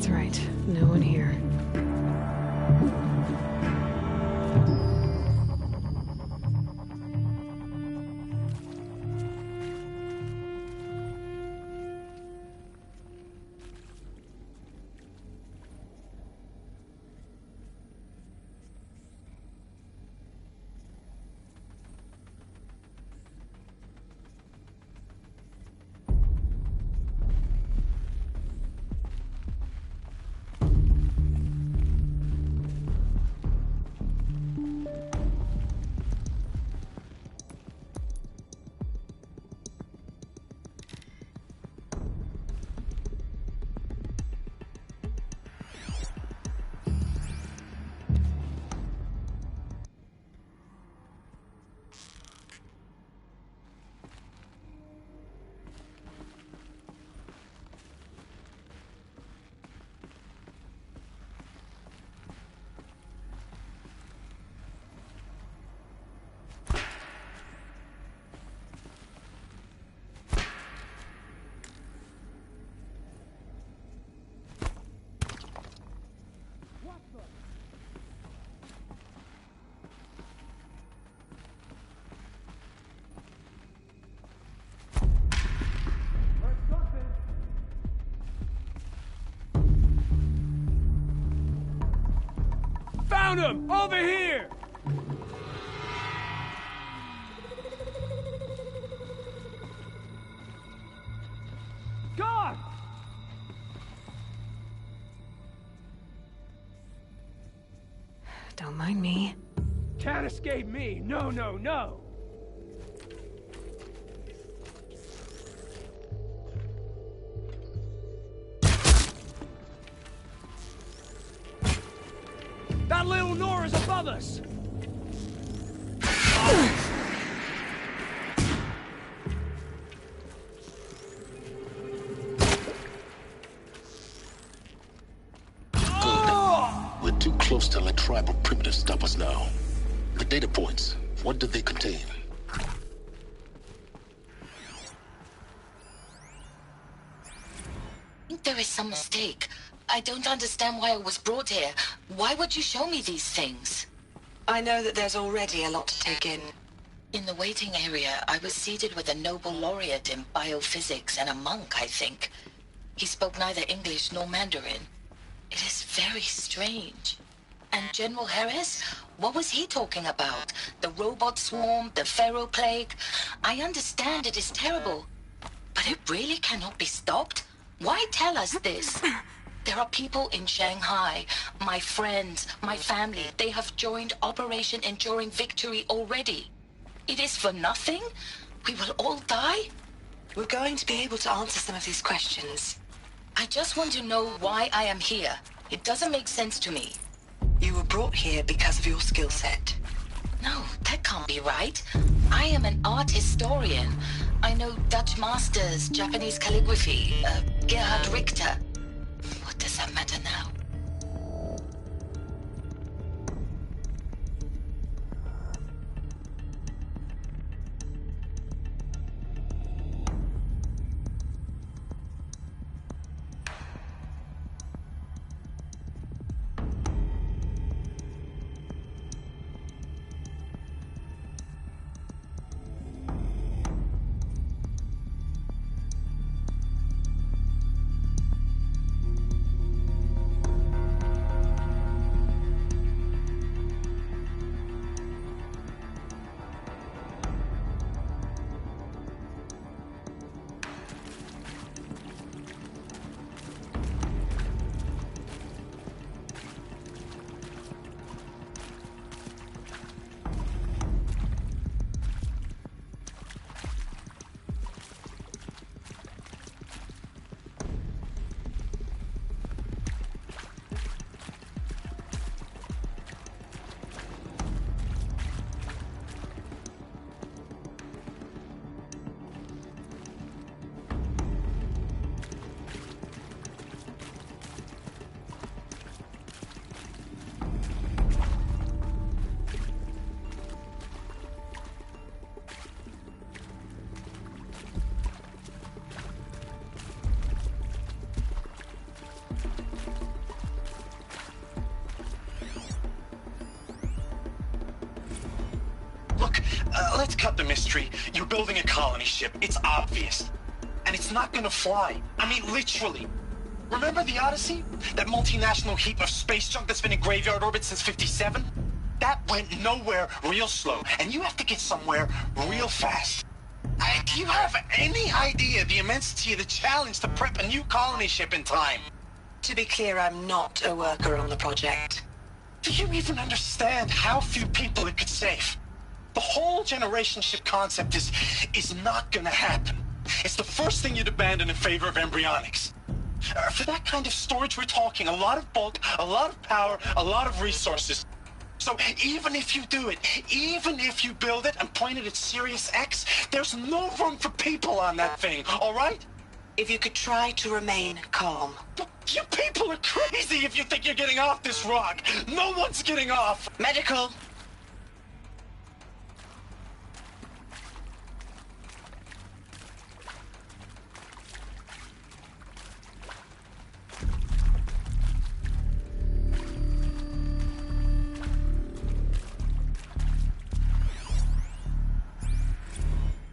That's right. No one here. Found him! Over here! God! Don't mind me. Can't escape me! No, no, no! That little Nora's above us! We're too close to let tribal primitives stop us now. The data points, what did they contain? I think there is some mistake. I don't understand why I was brought here. Why would you show me these things? I know that there's already a lot to take in. In the waiting area, I was seated with a Nobel laureate in biophysics and a monk, I think. He spoke neither English nor Mandarin. It is very strange. And General Harris? What was he talking about? The robot swarm, the Pharaoh plague? I understand it is terrible, but it really cannot be stopped. Why tell us this? There are people in Shanghai, my friends, my family. They have joined Operation Enduring Victory already. It is for nothing? We will all die? We're going to be able to answer some of these questions. I just want to know why I am here. It doesn't make sense to me. You were brought here because of your skill set. No, that can't be right. I am an art historian. I know Dutch masters, Japanese calligraphy, Gerhard Richter. What does that matter now? let's cut the mystery. You're building a colony ship. It's obvious. And it's not gonna fly. I mean, literally. Remember the Odyssey? That multinational heap of space junk that's been in graveyard orbit since '57? That went nowhere real slow. And you have to get somewhere real fast. Do you have any idea the immensity of the challenge to prep a new colony ship in time? To be clear, I'm not a worker on the project. Do you even understand how few people it could save? The whole generation ship concept is not gonna happen. It's the first thing you'd abandon in favor of embryonics. For that kind of storage, we're talking a lot of bulk, a lot of power, a lot of resources. So even if you do it, even if you build it and point it at Sirius X, there's no room for people on that thing, all right? If you could try to remain calm. You people are crazy if you think you're getting off this rock. No one's getting off. Medical.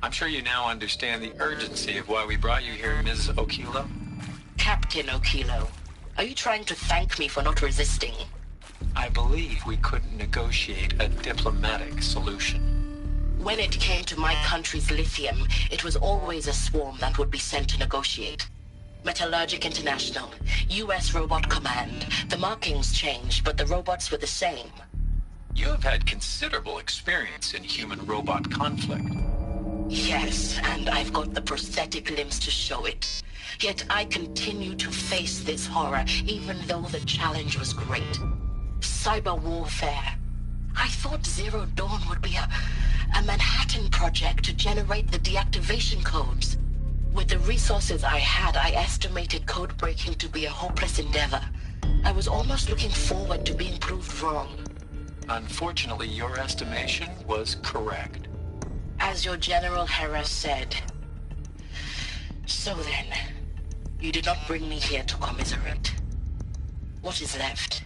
I'm sure you now understand the urgency of why we brought you here, Ms. Okilo. Captain Okilo, are you trying to thank me for not resisting? I believe we couldn't negotiate a diplomatic solution. When it came to my country's lithium, it was always a swarm that would be sent to negotiate. Metallurgic International, U.S. Robot Command. The markings changed, but the robots were the same. You have had considerable experience in human-robot conflict. Yes, and I've got the prosthetic limbs to show it. Yet I continue to face this horror, even though the challenge was great. Cyber warfare. I thought Zero Dawn would be a Manhattan project to generate the deactivation codes. With the resources I had, I estimated code breaking to be a hopeless endeavor. I was almost looking forward to being proved wrong. Unfortunately, your estimation was correct. As your General Hera said. So then, you did not bring me here to commiserate. What is left?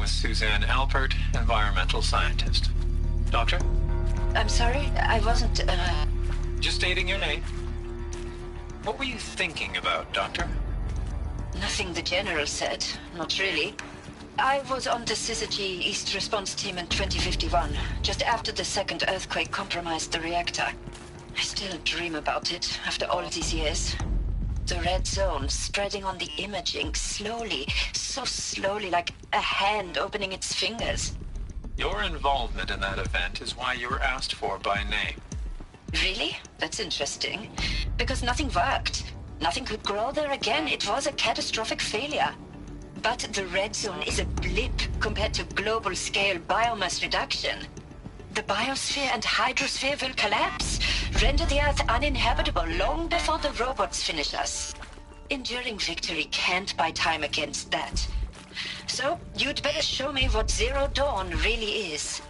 With Suzanne Alpert, environmental scientist. Doctor? I'm sorry, I wasn't, Just stating your name. What were you thinking about, Doctor? Nothing the General said, not really. I was on the Syzygy East Response Team in 2051, just after the second earthquake compromised the reactor. I still dream about it, after all these years. The red zone spreading on the imaging, slowly, so slowly, like a hand opening its fingers. Your involvement in that event is why you were asked for by name. Really? That's interesting. Because nothing worked. Nothing could grow there again. It was a catastrophic failure. But the red zone is a blip compared to global-scale biomass reduction. The biosphere and hydrosphere will collapse, render the Earth uninhabitable long before the robots finish us. Enduring victory can't buy time against that. So, you'd better show me what Zero Dawn really is.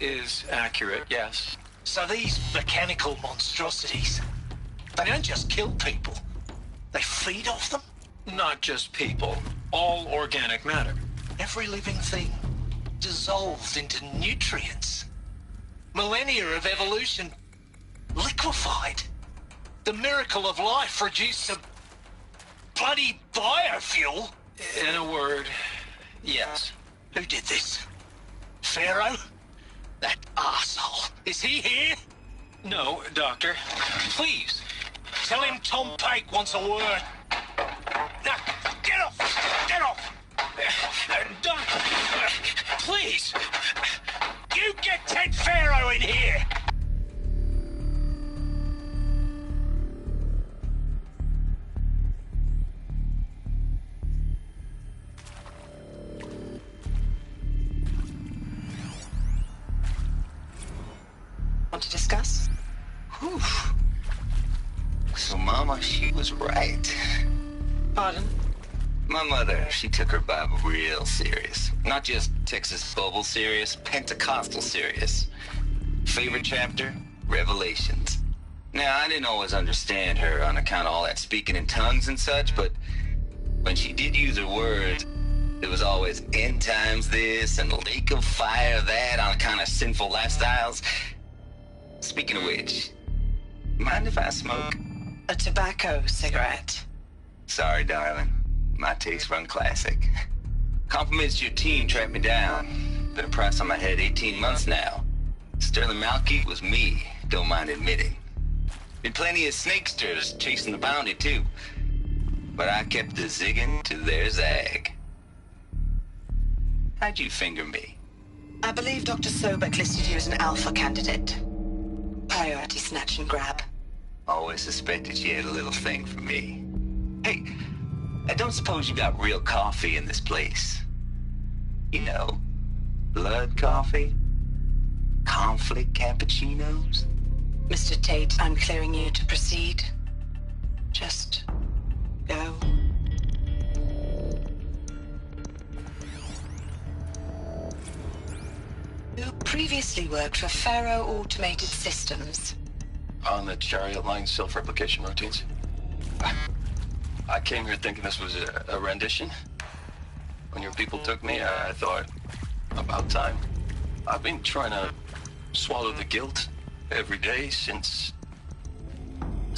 Is accurate, yes. So these mechanical monstrosities, they don't just kill people. They feed off them? Not just people. All organic matter. Every living thing dissolves into nutrients. Millennia of evolution liquefied. The miracle of life reduced to bloody biofuel. In a word, yes. Who did this? Pharaoh? That arsehole. Is he here? No, Doctor. Please. Tell him Tom Pake wants a word. Now, get off! Get off! Doctor, please. You get Ted Pharaoh in here! Want to discuss? Whew. So, Mama, she was right. Pardon? My mother, she took her Bible real serious. Not just Texas Bible serious, Pentecostal serious. Favorite chapter? Revelations. Now, I didn't always understand her on account of all that speaking in tongues and such, but when she did use her words, it was always end times this and lake of fire that on account of sinful lifestyles. Speaking of which, mind if I smoke? A tobacco cigarette. Sorry, darling. My taste run classic. Compliments to your team tracked me down. Been a price on my head 18 months now. Sterling Malky was me, don't mind admitting. Been plenty of snakesters chasing the bounty, too. But I kept the zigging to their zag. How'd you finger me? I believe Dr. Sobek listed you as an alpha candidate. Priority snatch and grab. Always suspected she had a little thing for me. Hey, I don't suppose you got real coffee in this place. You know, blood coffee? Conflict cappuccinos? Mr. Tate, I'm clearing you to proceed. Just go. You previously worked for Pharaoh Automated Systems. On the chariot line self-replication routines. I came here thinking this was a rendition. When your people took me, I thought, about time. I've been trying to swallow the guilt every day since...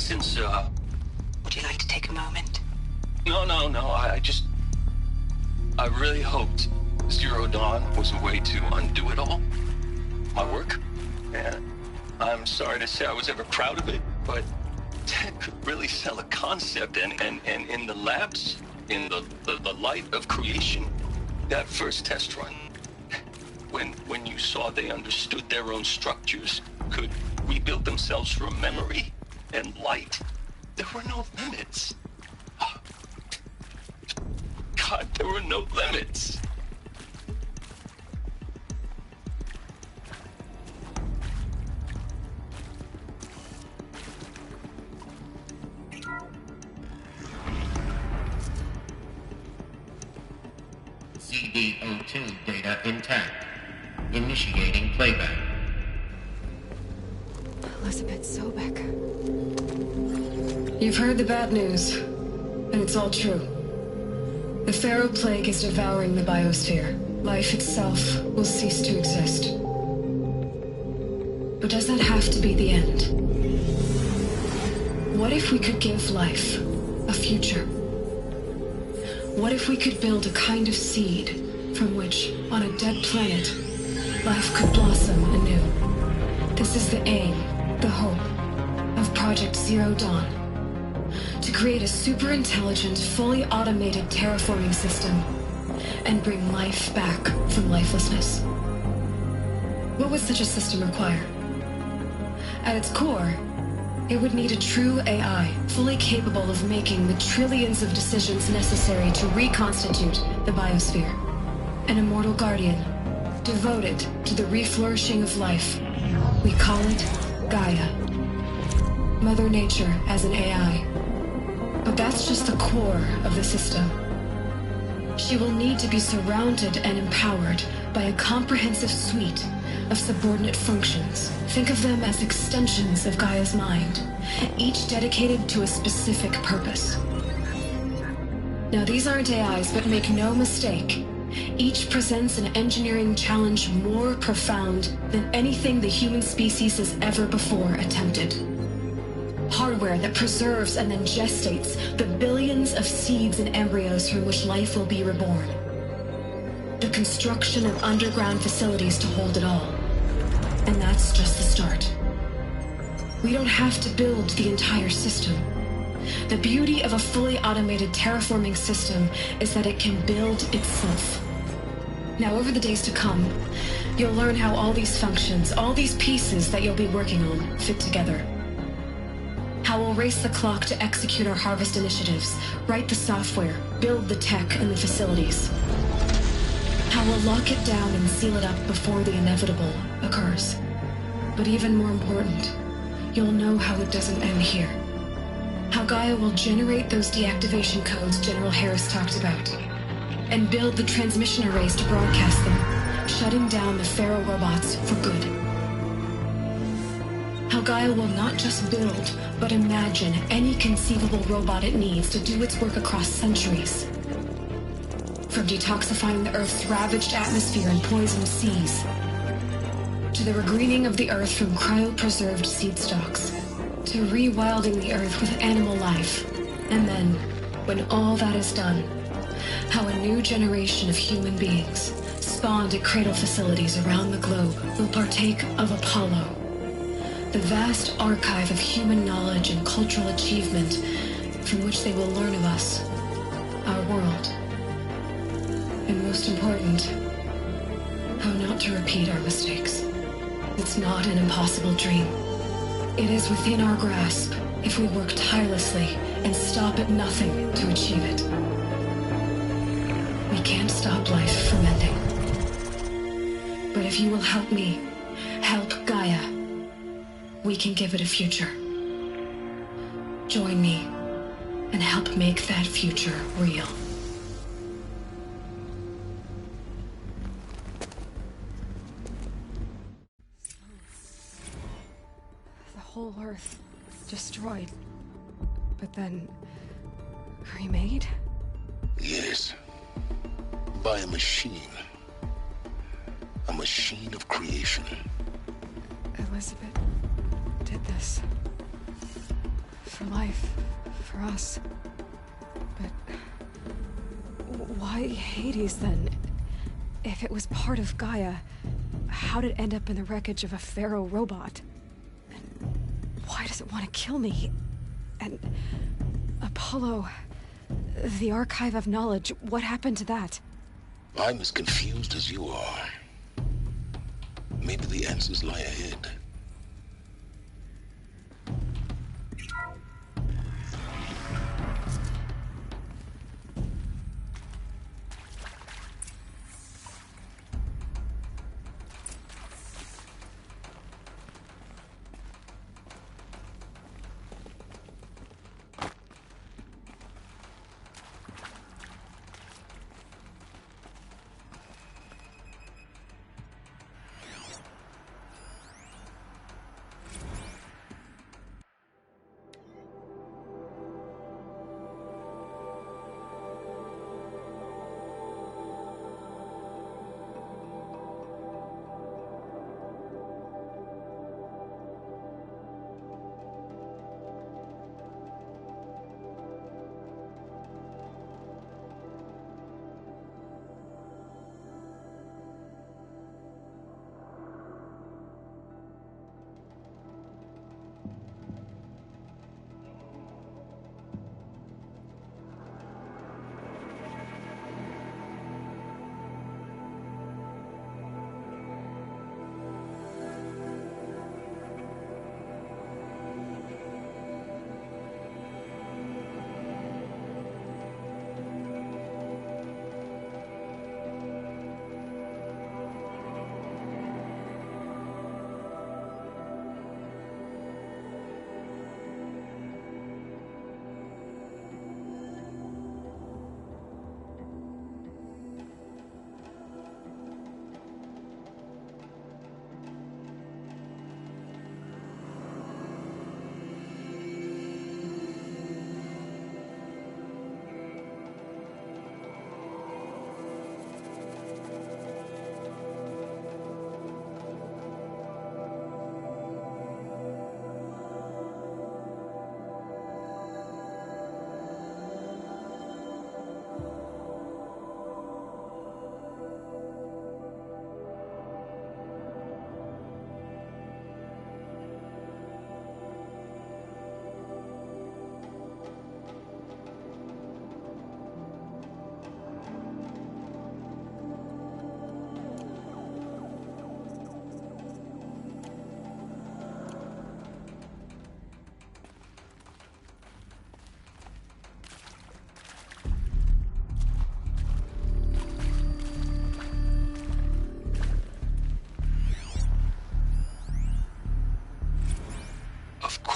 Would you like to take a moment? No, I really hoped Zero Dawn was a way to undo it all. My work. And I'm sorry to say I was ever proud of it, but Ted could really sell a concept, and in the labs, in the light of creation, that first test run, when you saw they understood their own structures, could rebuild themselves from memory and light, there were no limits. God, there were no limits. CD02 data intact. Initiating playback. Elizabeth Sobek. You've heard the bad news, and it's all true. The Pharaoh Plague is devouring the biosphere. Life itself will cease to exist. But does that have to be the end? What if we could give life a future? What if we could build a kind of seed from which, on a dead planet, life could blossom anew? This is the aim, the hope, of Project Zero Dawn. To create a super-intelligent, fully automated terraforming system and bring life back from lifelessness. What would such a system require? At its core, it would need a true AI, fully capable of making the trillions of decisions necessary to reconstitute the biosphere. An immortal guardian, devoted to the reflourishing of life. We call it Gaia. Mother Nature as an AI. But that's just the core of the system. She will need to be surrounded and empowered by a comprehensive suite of subordinate functions. Think of them as extensions of Gaia's mind, each dedicated to a specific purpose. Now, these aren't AIs, but make no mistake, each presents an engineering challenge more profound than anything the human species has ever before attempted. Hardware that preserves and then gestates the billions of seeds and embryos from which life will be reborn. The construction of underground facilities to hold it all. And that's just the start. We don't have to build the entire system. The beauty of a fully automated terraforming system is that it can build itself. Now, over the days to come, you'll learn how all these functions, all these pieces that you'll be working on, fit together. How we'll race the clock to execute our harvest initiatives, write the software, build the tech and the facilities. How we'll lock it down and seal it up before the inevitable occurs. But even more important, you'll know how it doesn't end here. How Gaia will generate those deactivation codes General Harris talked about, and build the transmission arrays to broadcast them, shutting down the Pharaoh robots for good. How Gaia will not just build, but imagine any conceivable robot it needs to do its work across centuries. From detoxifying the Earth's ravaged atmosphere and poisoned seas, to the regreening of the Earth from cryopreserved seed stocks, to rewilding the Earth with animal life. And then, when all that is done, how a new generation of human beings, spawned at cradle facilities around the globe, will partake of Apollo, the vast archive of human knowledge and cultural achievement from which they will learn of us, our world. And most important, how not to repeat our mistakes. It's not an impossible dream. It is within our grasp if we work tirelessly and stop at nothing to achieve it. We can't stop life from ending. But if you will help me, help Gaia, we can give it a future. Join me and help make that future real. The whole Earth destroyed, but then remade? Yes. By a machine. A machine of creation. Elizabeth did this. For life. For us. But why Hades then? If it was part of Gaia, how did it end up in the wreckage of a Pharaoh robot? And why does it want to kill me? And Apollo, the archive of knowledge, what happened to that? I'm as confused as you are. Maybe the answers lie ahead.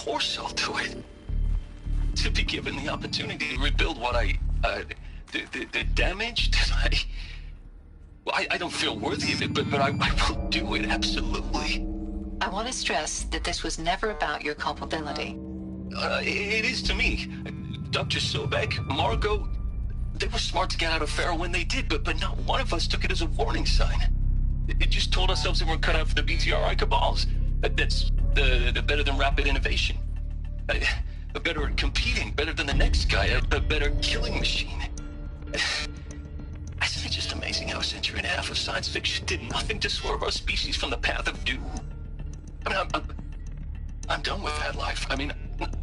course I'll do it. To be given the opportunity to rebuild what the damage that I don't feel worthy of it, but I will do it, absolutely. I want to stress that this was never about your culpability. It is to me. Dr. Sobek, Margot, they were smart to get out of Pharaoh when they did, but not one of us took it as a warning sign. It just told ourselves that we're cut out for the BTRI cabals. That's the better than rapid innovation. A better at competing, better than the next guy, a better killing machine. Isn't it just amazing how a century and a half of science fiction did nothing to swerve our species from the path of doom? I mean, I'm done with that life. I mean,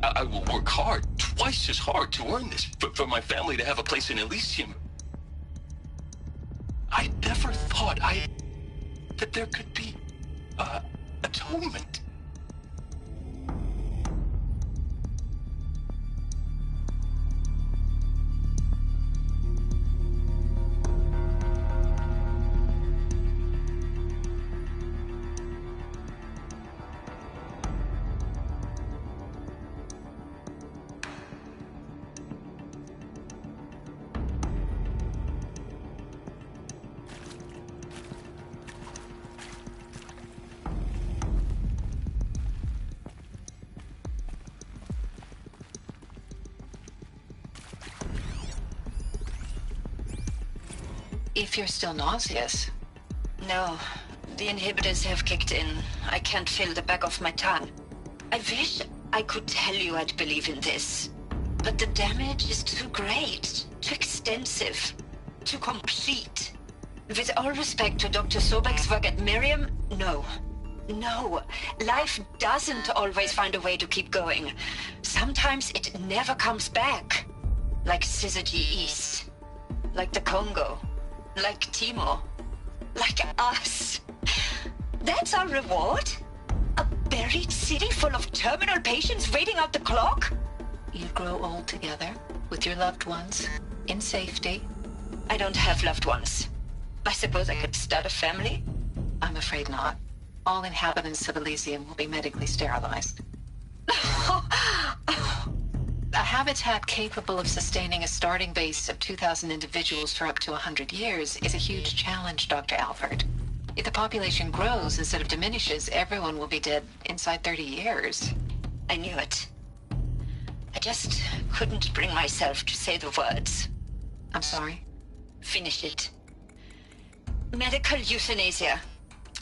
I will work hard, twice as hard, to earn this, for my family to have a place in Elysium. I never thought that there could be atonement. If you're still nauseous. No, the inhibitors have kicked in. I can't feel the back of my tongue. I wish I could tell you I'd believe in this. But the damage is too great, too extensive, too complete. With all respect to Dr. Sobek's work at Miriam, no. No, life doesn't always find a way to keep going. Sometimes it never comes back. Like Syzygy East. Like the Congo. Like Timo. Like us. That's our reward? A buried city full of terminal patients waiting out the clock? You grow old together, with your loved ones, in safety. I don't have loved ones. I suppose I could start a family? I'm afraid not. All inhabitants of Elysium will be medically sterilized. A habitat capable of sustaining a starting base of 2,000 individuals for up to 100 years is a huge challenge, Dr. Alford. If the population grows instead of diminishes, everyone will be dead inside 30 years. I knew it. I just couldn't bring myself to say the words. I'm sorry? Finish it. Medical euthanasia.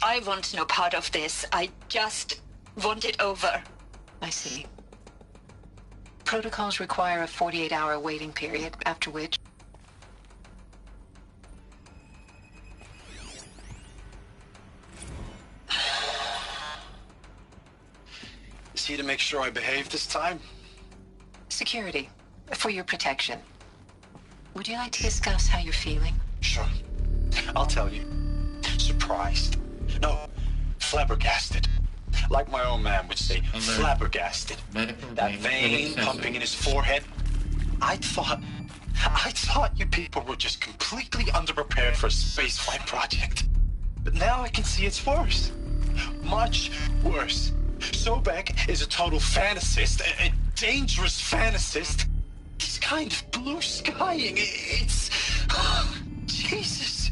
I want no part of this. I just want it over. I see. Protocols require a 48-hour waiting period, after which... Is he to make sure I behave this time? Security. For your protection. Would you like to discuss how you're feeling? Sure. I'll tell you. Surprised. No, flabbergasted. Like my own man would say, flabbergasted. That vein pumping in his forehead. I thought you people were just completely underprepared for a spaceflight project. But now I can see it's worse. Much worse. Sobek is a total fantasist, a dangerous fantasist. He's kind of blue skying. It's... Jesus.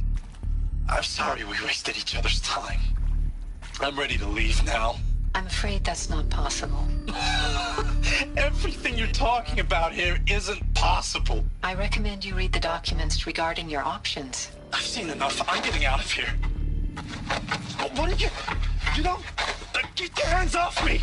I'm sorry we wasted each other's time. I'm ready to leave now. I'm afraid that's not possible. Everything you're talking about here isn't possible. I recommend you read the documents regarding your options. I've seen enough. I'm getting out of here. What are you... You know... Get your hands off me!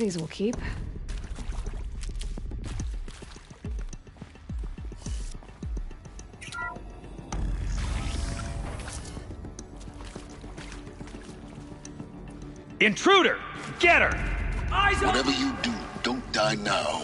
these will keep. Intruder! Get her! Eyes on... Whatever you do, don't die now.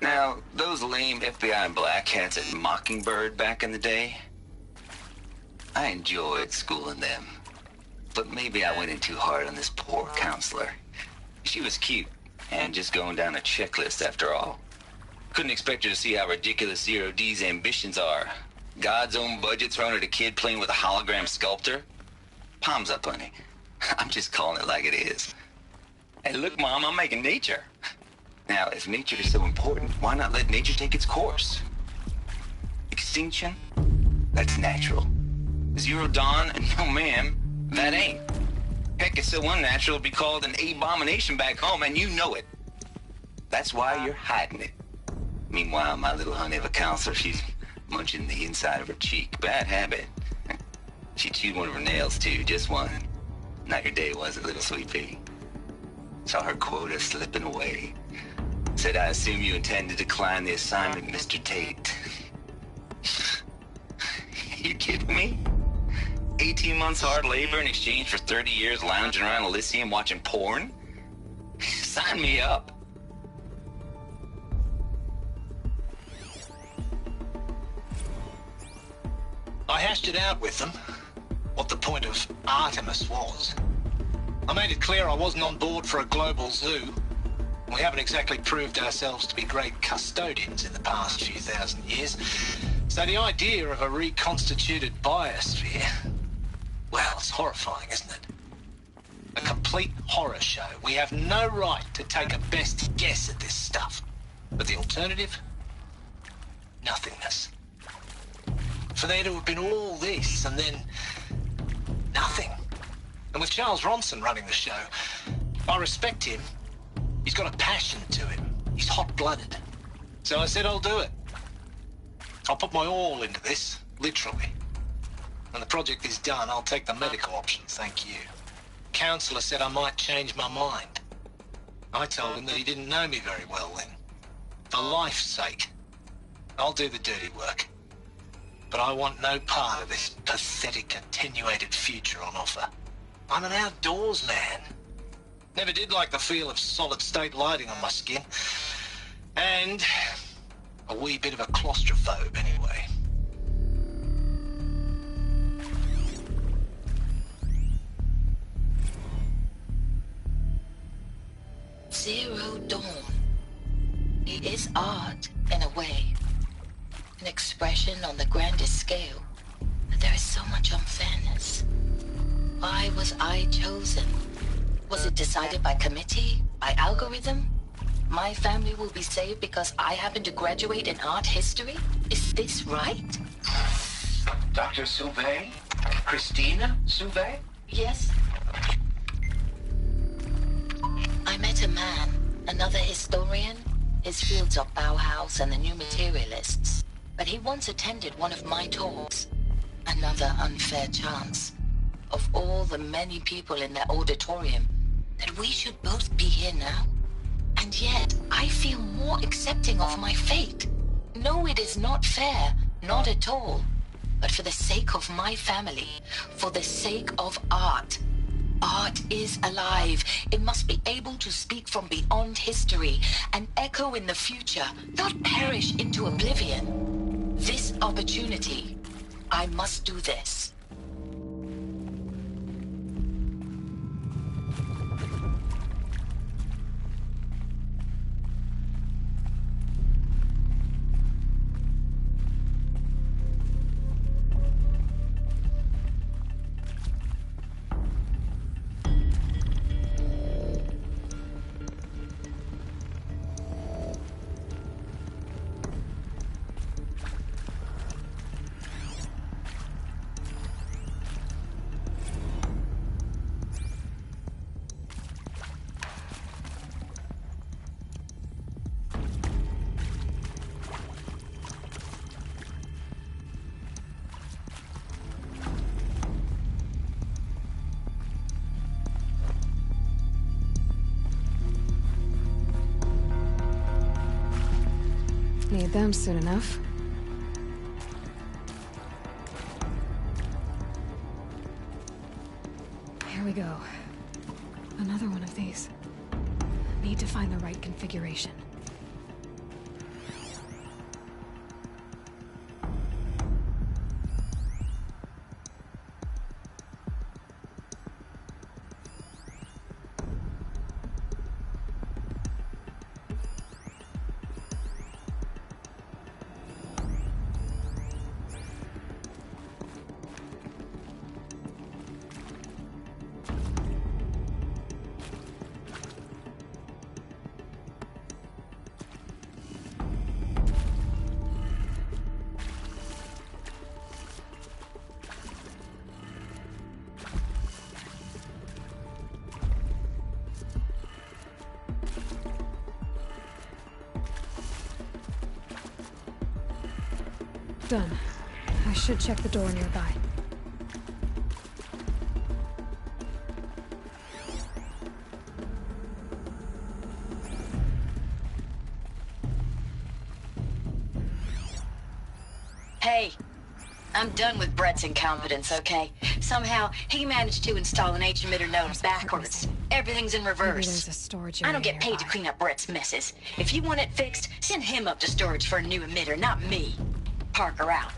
Now, those lame FBI black hats at Mockingbird back in the day, I enjoyed schooling them. But maybe I went in too hard on this poor counselor. She was cute, and just going down a checklist after all. Couldn't expect her to see how ridiculous Zero D's ambitions are. God's own budget thrown at a kid playing with a hologram sculptor? Palms up, honey. I'm just calling it like it is. Hey, look, Mom, I'm making nature. Now, if nature is so important, why not let nature take its course? Extinction? That's natural. Zero Dawn? No, ma'am. That ain't. Heck, it's so unnatural it'd be called an abomination back home, and you know it. That's why you're hiding it. Meanwhile, my little honey of a counselor, she's munching the inside of her cheek. Bad habit. She chewed one of her nails too, just one. Not your day, was it, little sweet pea? Saw her quota slipping away. Said, I assume you intend to decline the assignment, Mr. Tate. You kidding me? 18 months hard labor in exchange for 30 years lounging around Elysium watching porn? Sign me up. I hashed it out with them, what the point of Artemis was. I made it clear I wasn't on board for a global zoo. We haven't exactly proved ourselves to be great custodians in the past few thousand years. So the idea of a reconstituted biosphere, well, it's horrifying, isn't it? A complete horror show. We have no right to take a best guess at this stuff. But the alternative? Nothingness. For there to have been all this and then nothing. And with Charles Ronson running the show, I respect him. He's got a passion to him. He's hot-blooded. So I said I'll do it. I'll put my all into this, literally. When the project is done, I'll take the medical option, thank you. Counselor said I might change my mind. I told him that he didn't know me very well then. For life's sake, I'll do the dirty work. But I want no part of this pathetic attenuated future on offer. I'm an outdoors man. Never did like the feel of solid-state lighting on my skin. And a wee bit of a claustrophobe, anyway. Zero Dawn. It is art, in a way. An expression on the grandest scale. But there is so much unfairness. Why was I chosen? Was it decided by committee? By algorithm? My family will be saved because I happen to graduate in art history? Is this right? Dr. Sauvé? Christina Sauvé? Yes. I met a man, another historian. His fields are Bauhaus and the New Materialists. But he once attended one of my talks. Another unfair chance. Of all the many people in that auditorium, that we should both be here now. And yet, I feel more accepting of my fate. No, it is not fair. Not at all. But for the sake of my family, for the sake of art. Art is alive. It must be able to speak from beyond history and echo in the future, not perish into oblivion. This opportunity, I must do this. Need them soon enough. Here we go. Another one of these. Need to find the right configuration. Done. I should check the door nearby. Hey, I'm done with Brett's incompetence, okay? Somehow, he managed to install an H-emitter node backwards. Everything's in Maybe reverse. there's a storage I area don't get paid to nearby. clean up Brett's messes. If you want it fixed, send him up to storage for a new emitter, not me. Parker out.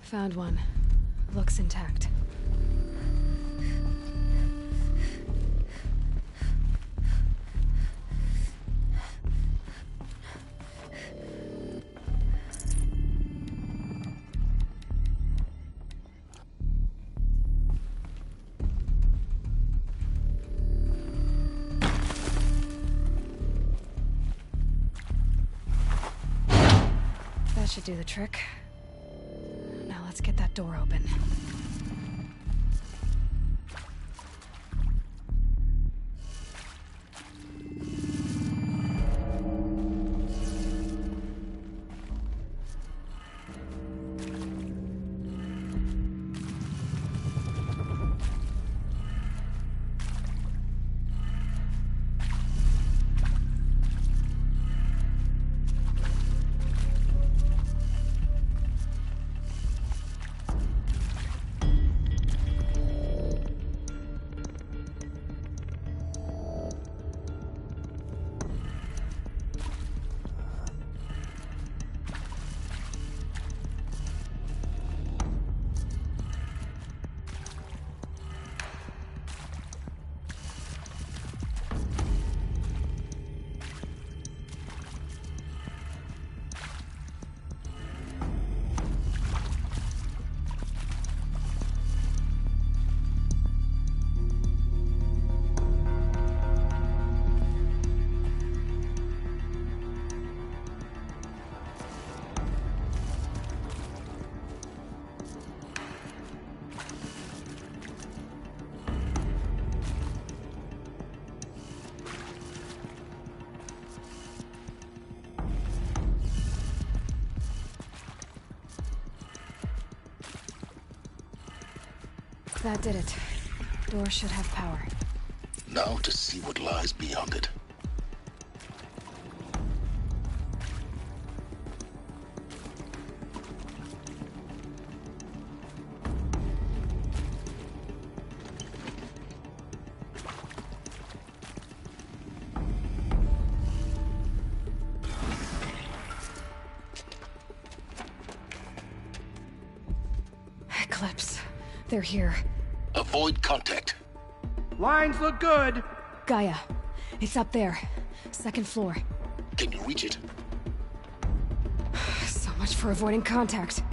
Found one. Looks intact. That should do the trick. Now let's get that door open. That did it. Door should have power. Now to see what lies beyond it. Eclipse. They're here. Avoid contact. Lines look good. Gaia. It's up there. Second floor. Can you reach it? So much for avoiding contact.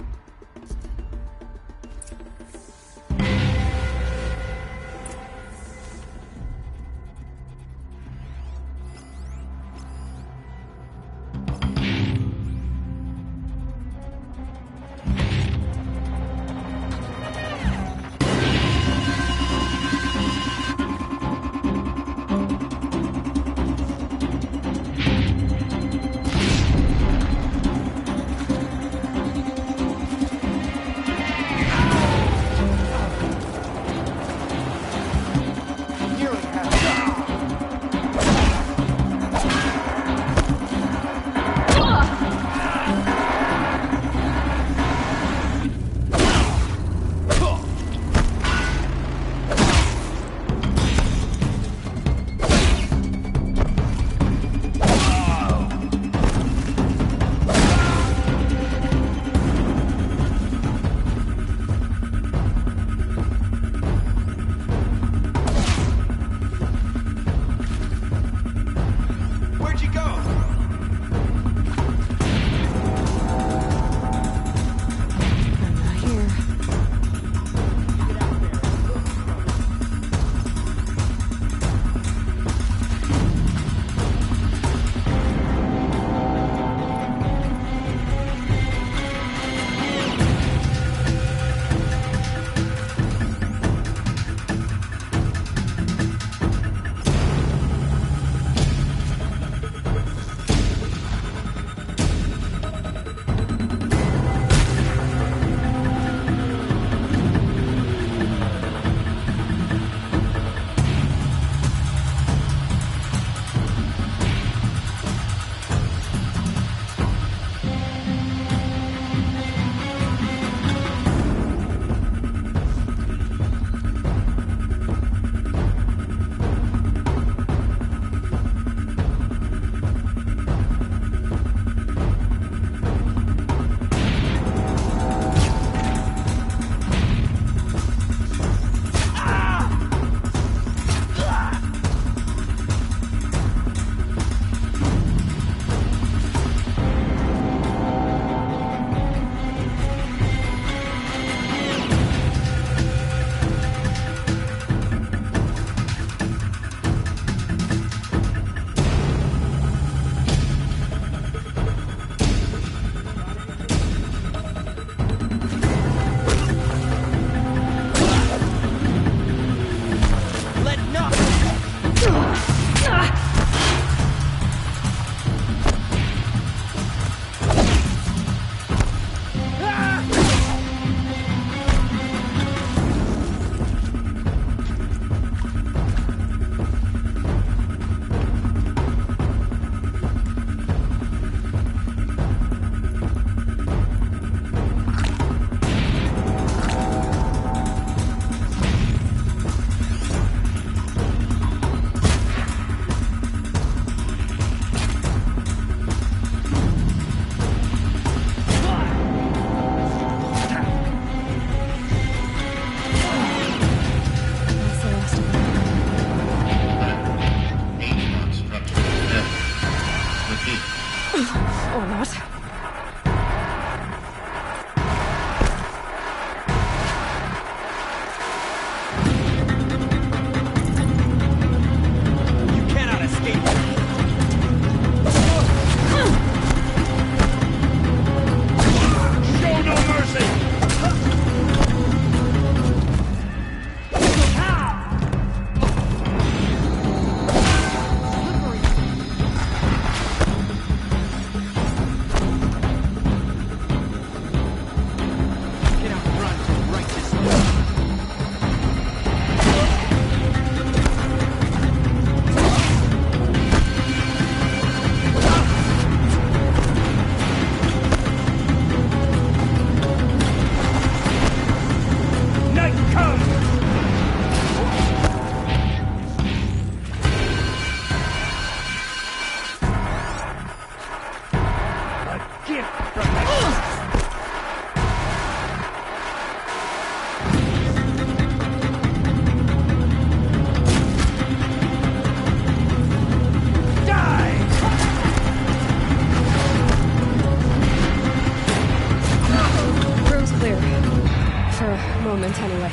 moment, anyway.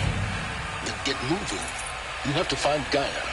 Then get moving. You have to find Gaia.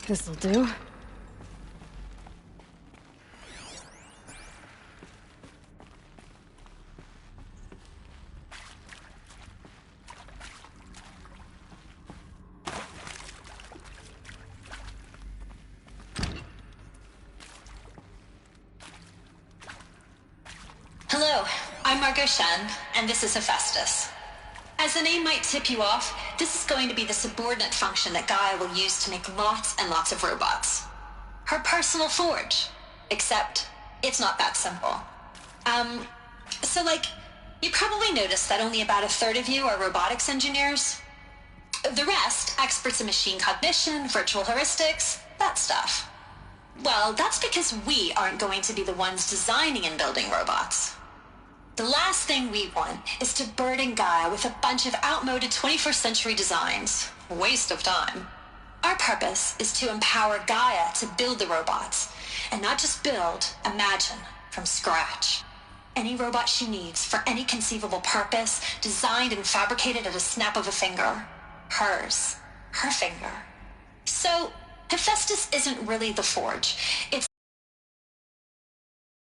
This'll do. Hello, I'm Margot Shen, and this is Hephaestus. As the name might tip you off, this is going to be the subordinate function that Gaia will use to make lots and lots of robots. Her personal forge. Except, it's not that simple. You probably noticed that only about a third of you are robotics engineers. The rest, experts in machine cognition, virtual heuristics, that stuff. Well, that's because we aren't going to be the ones designing and building robots. The last thing we want is to burden Gaia with a bunch of outmoded 21st century designs. Waste of time. Our purpose is to empower Gaia to build the robots, and not just build, imagine, from scratch. Any robot she needs for any conceivable purpose, designed and fabricated at a snap of a finger. Hers. Her finger. So, Hephaestus isn't really the forge. It's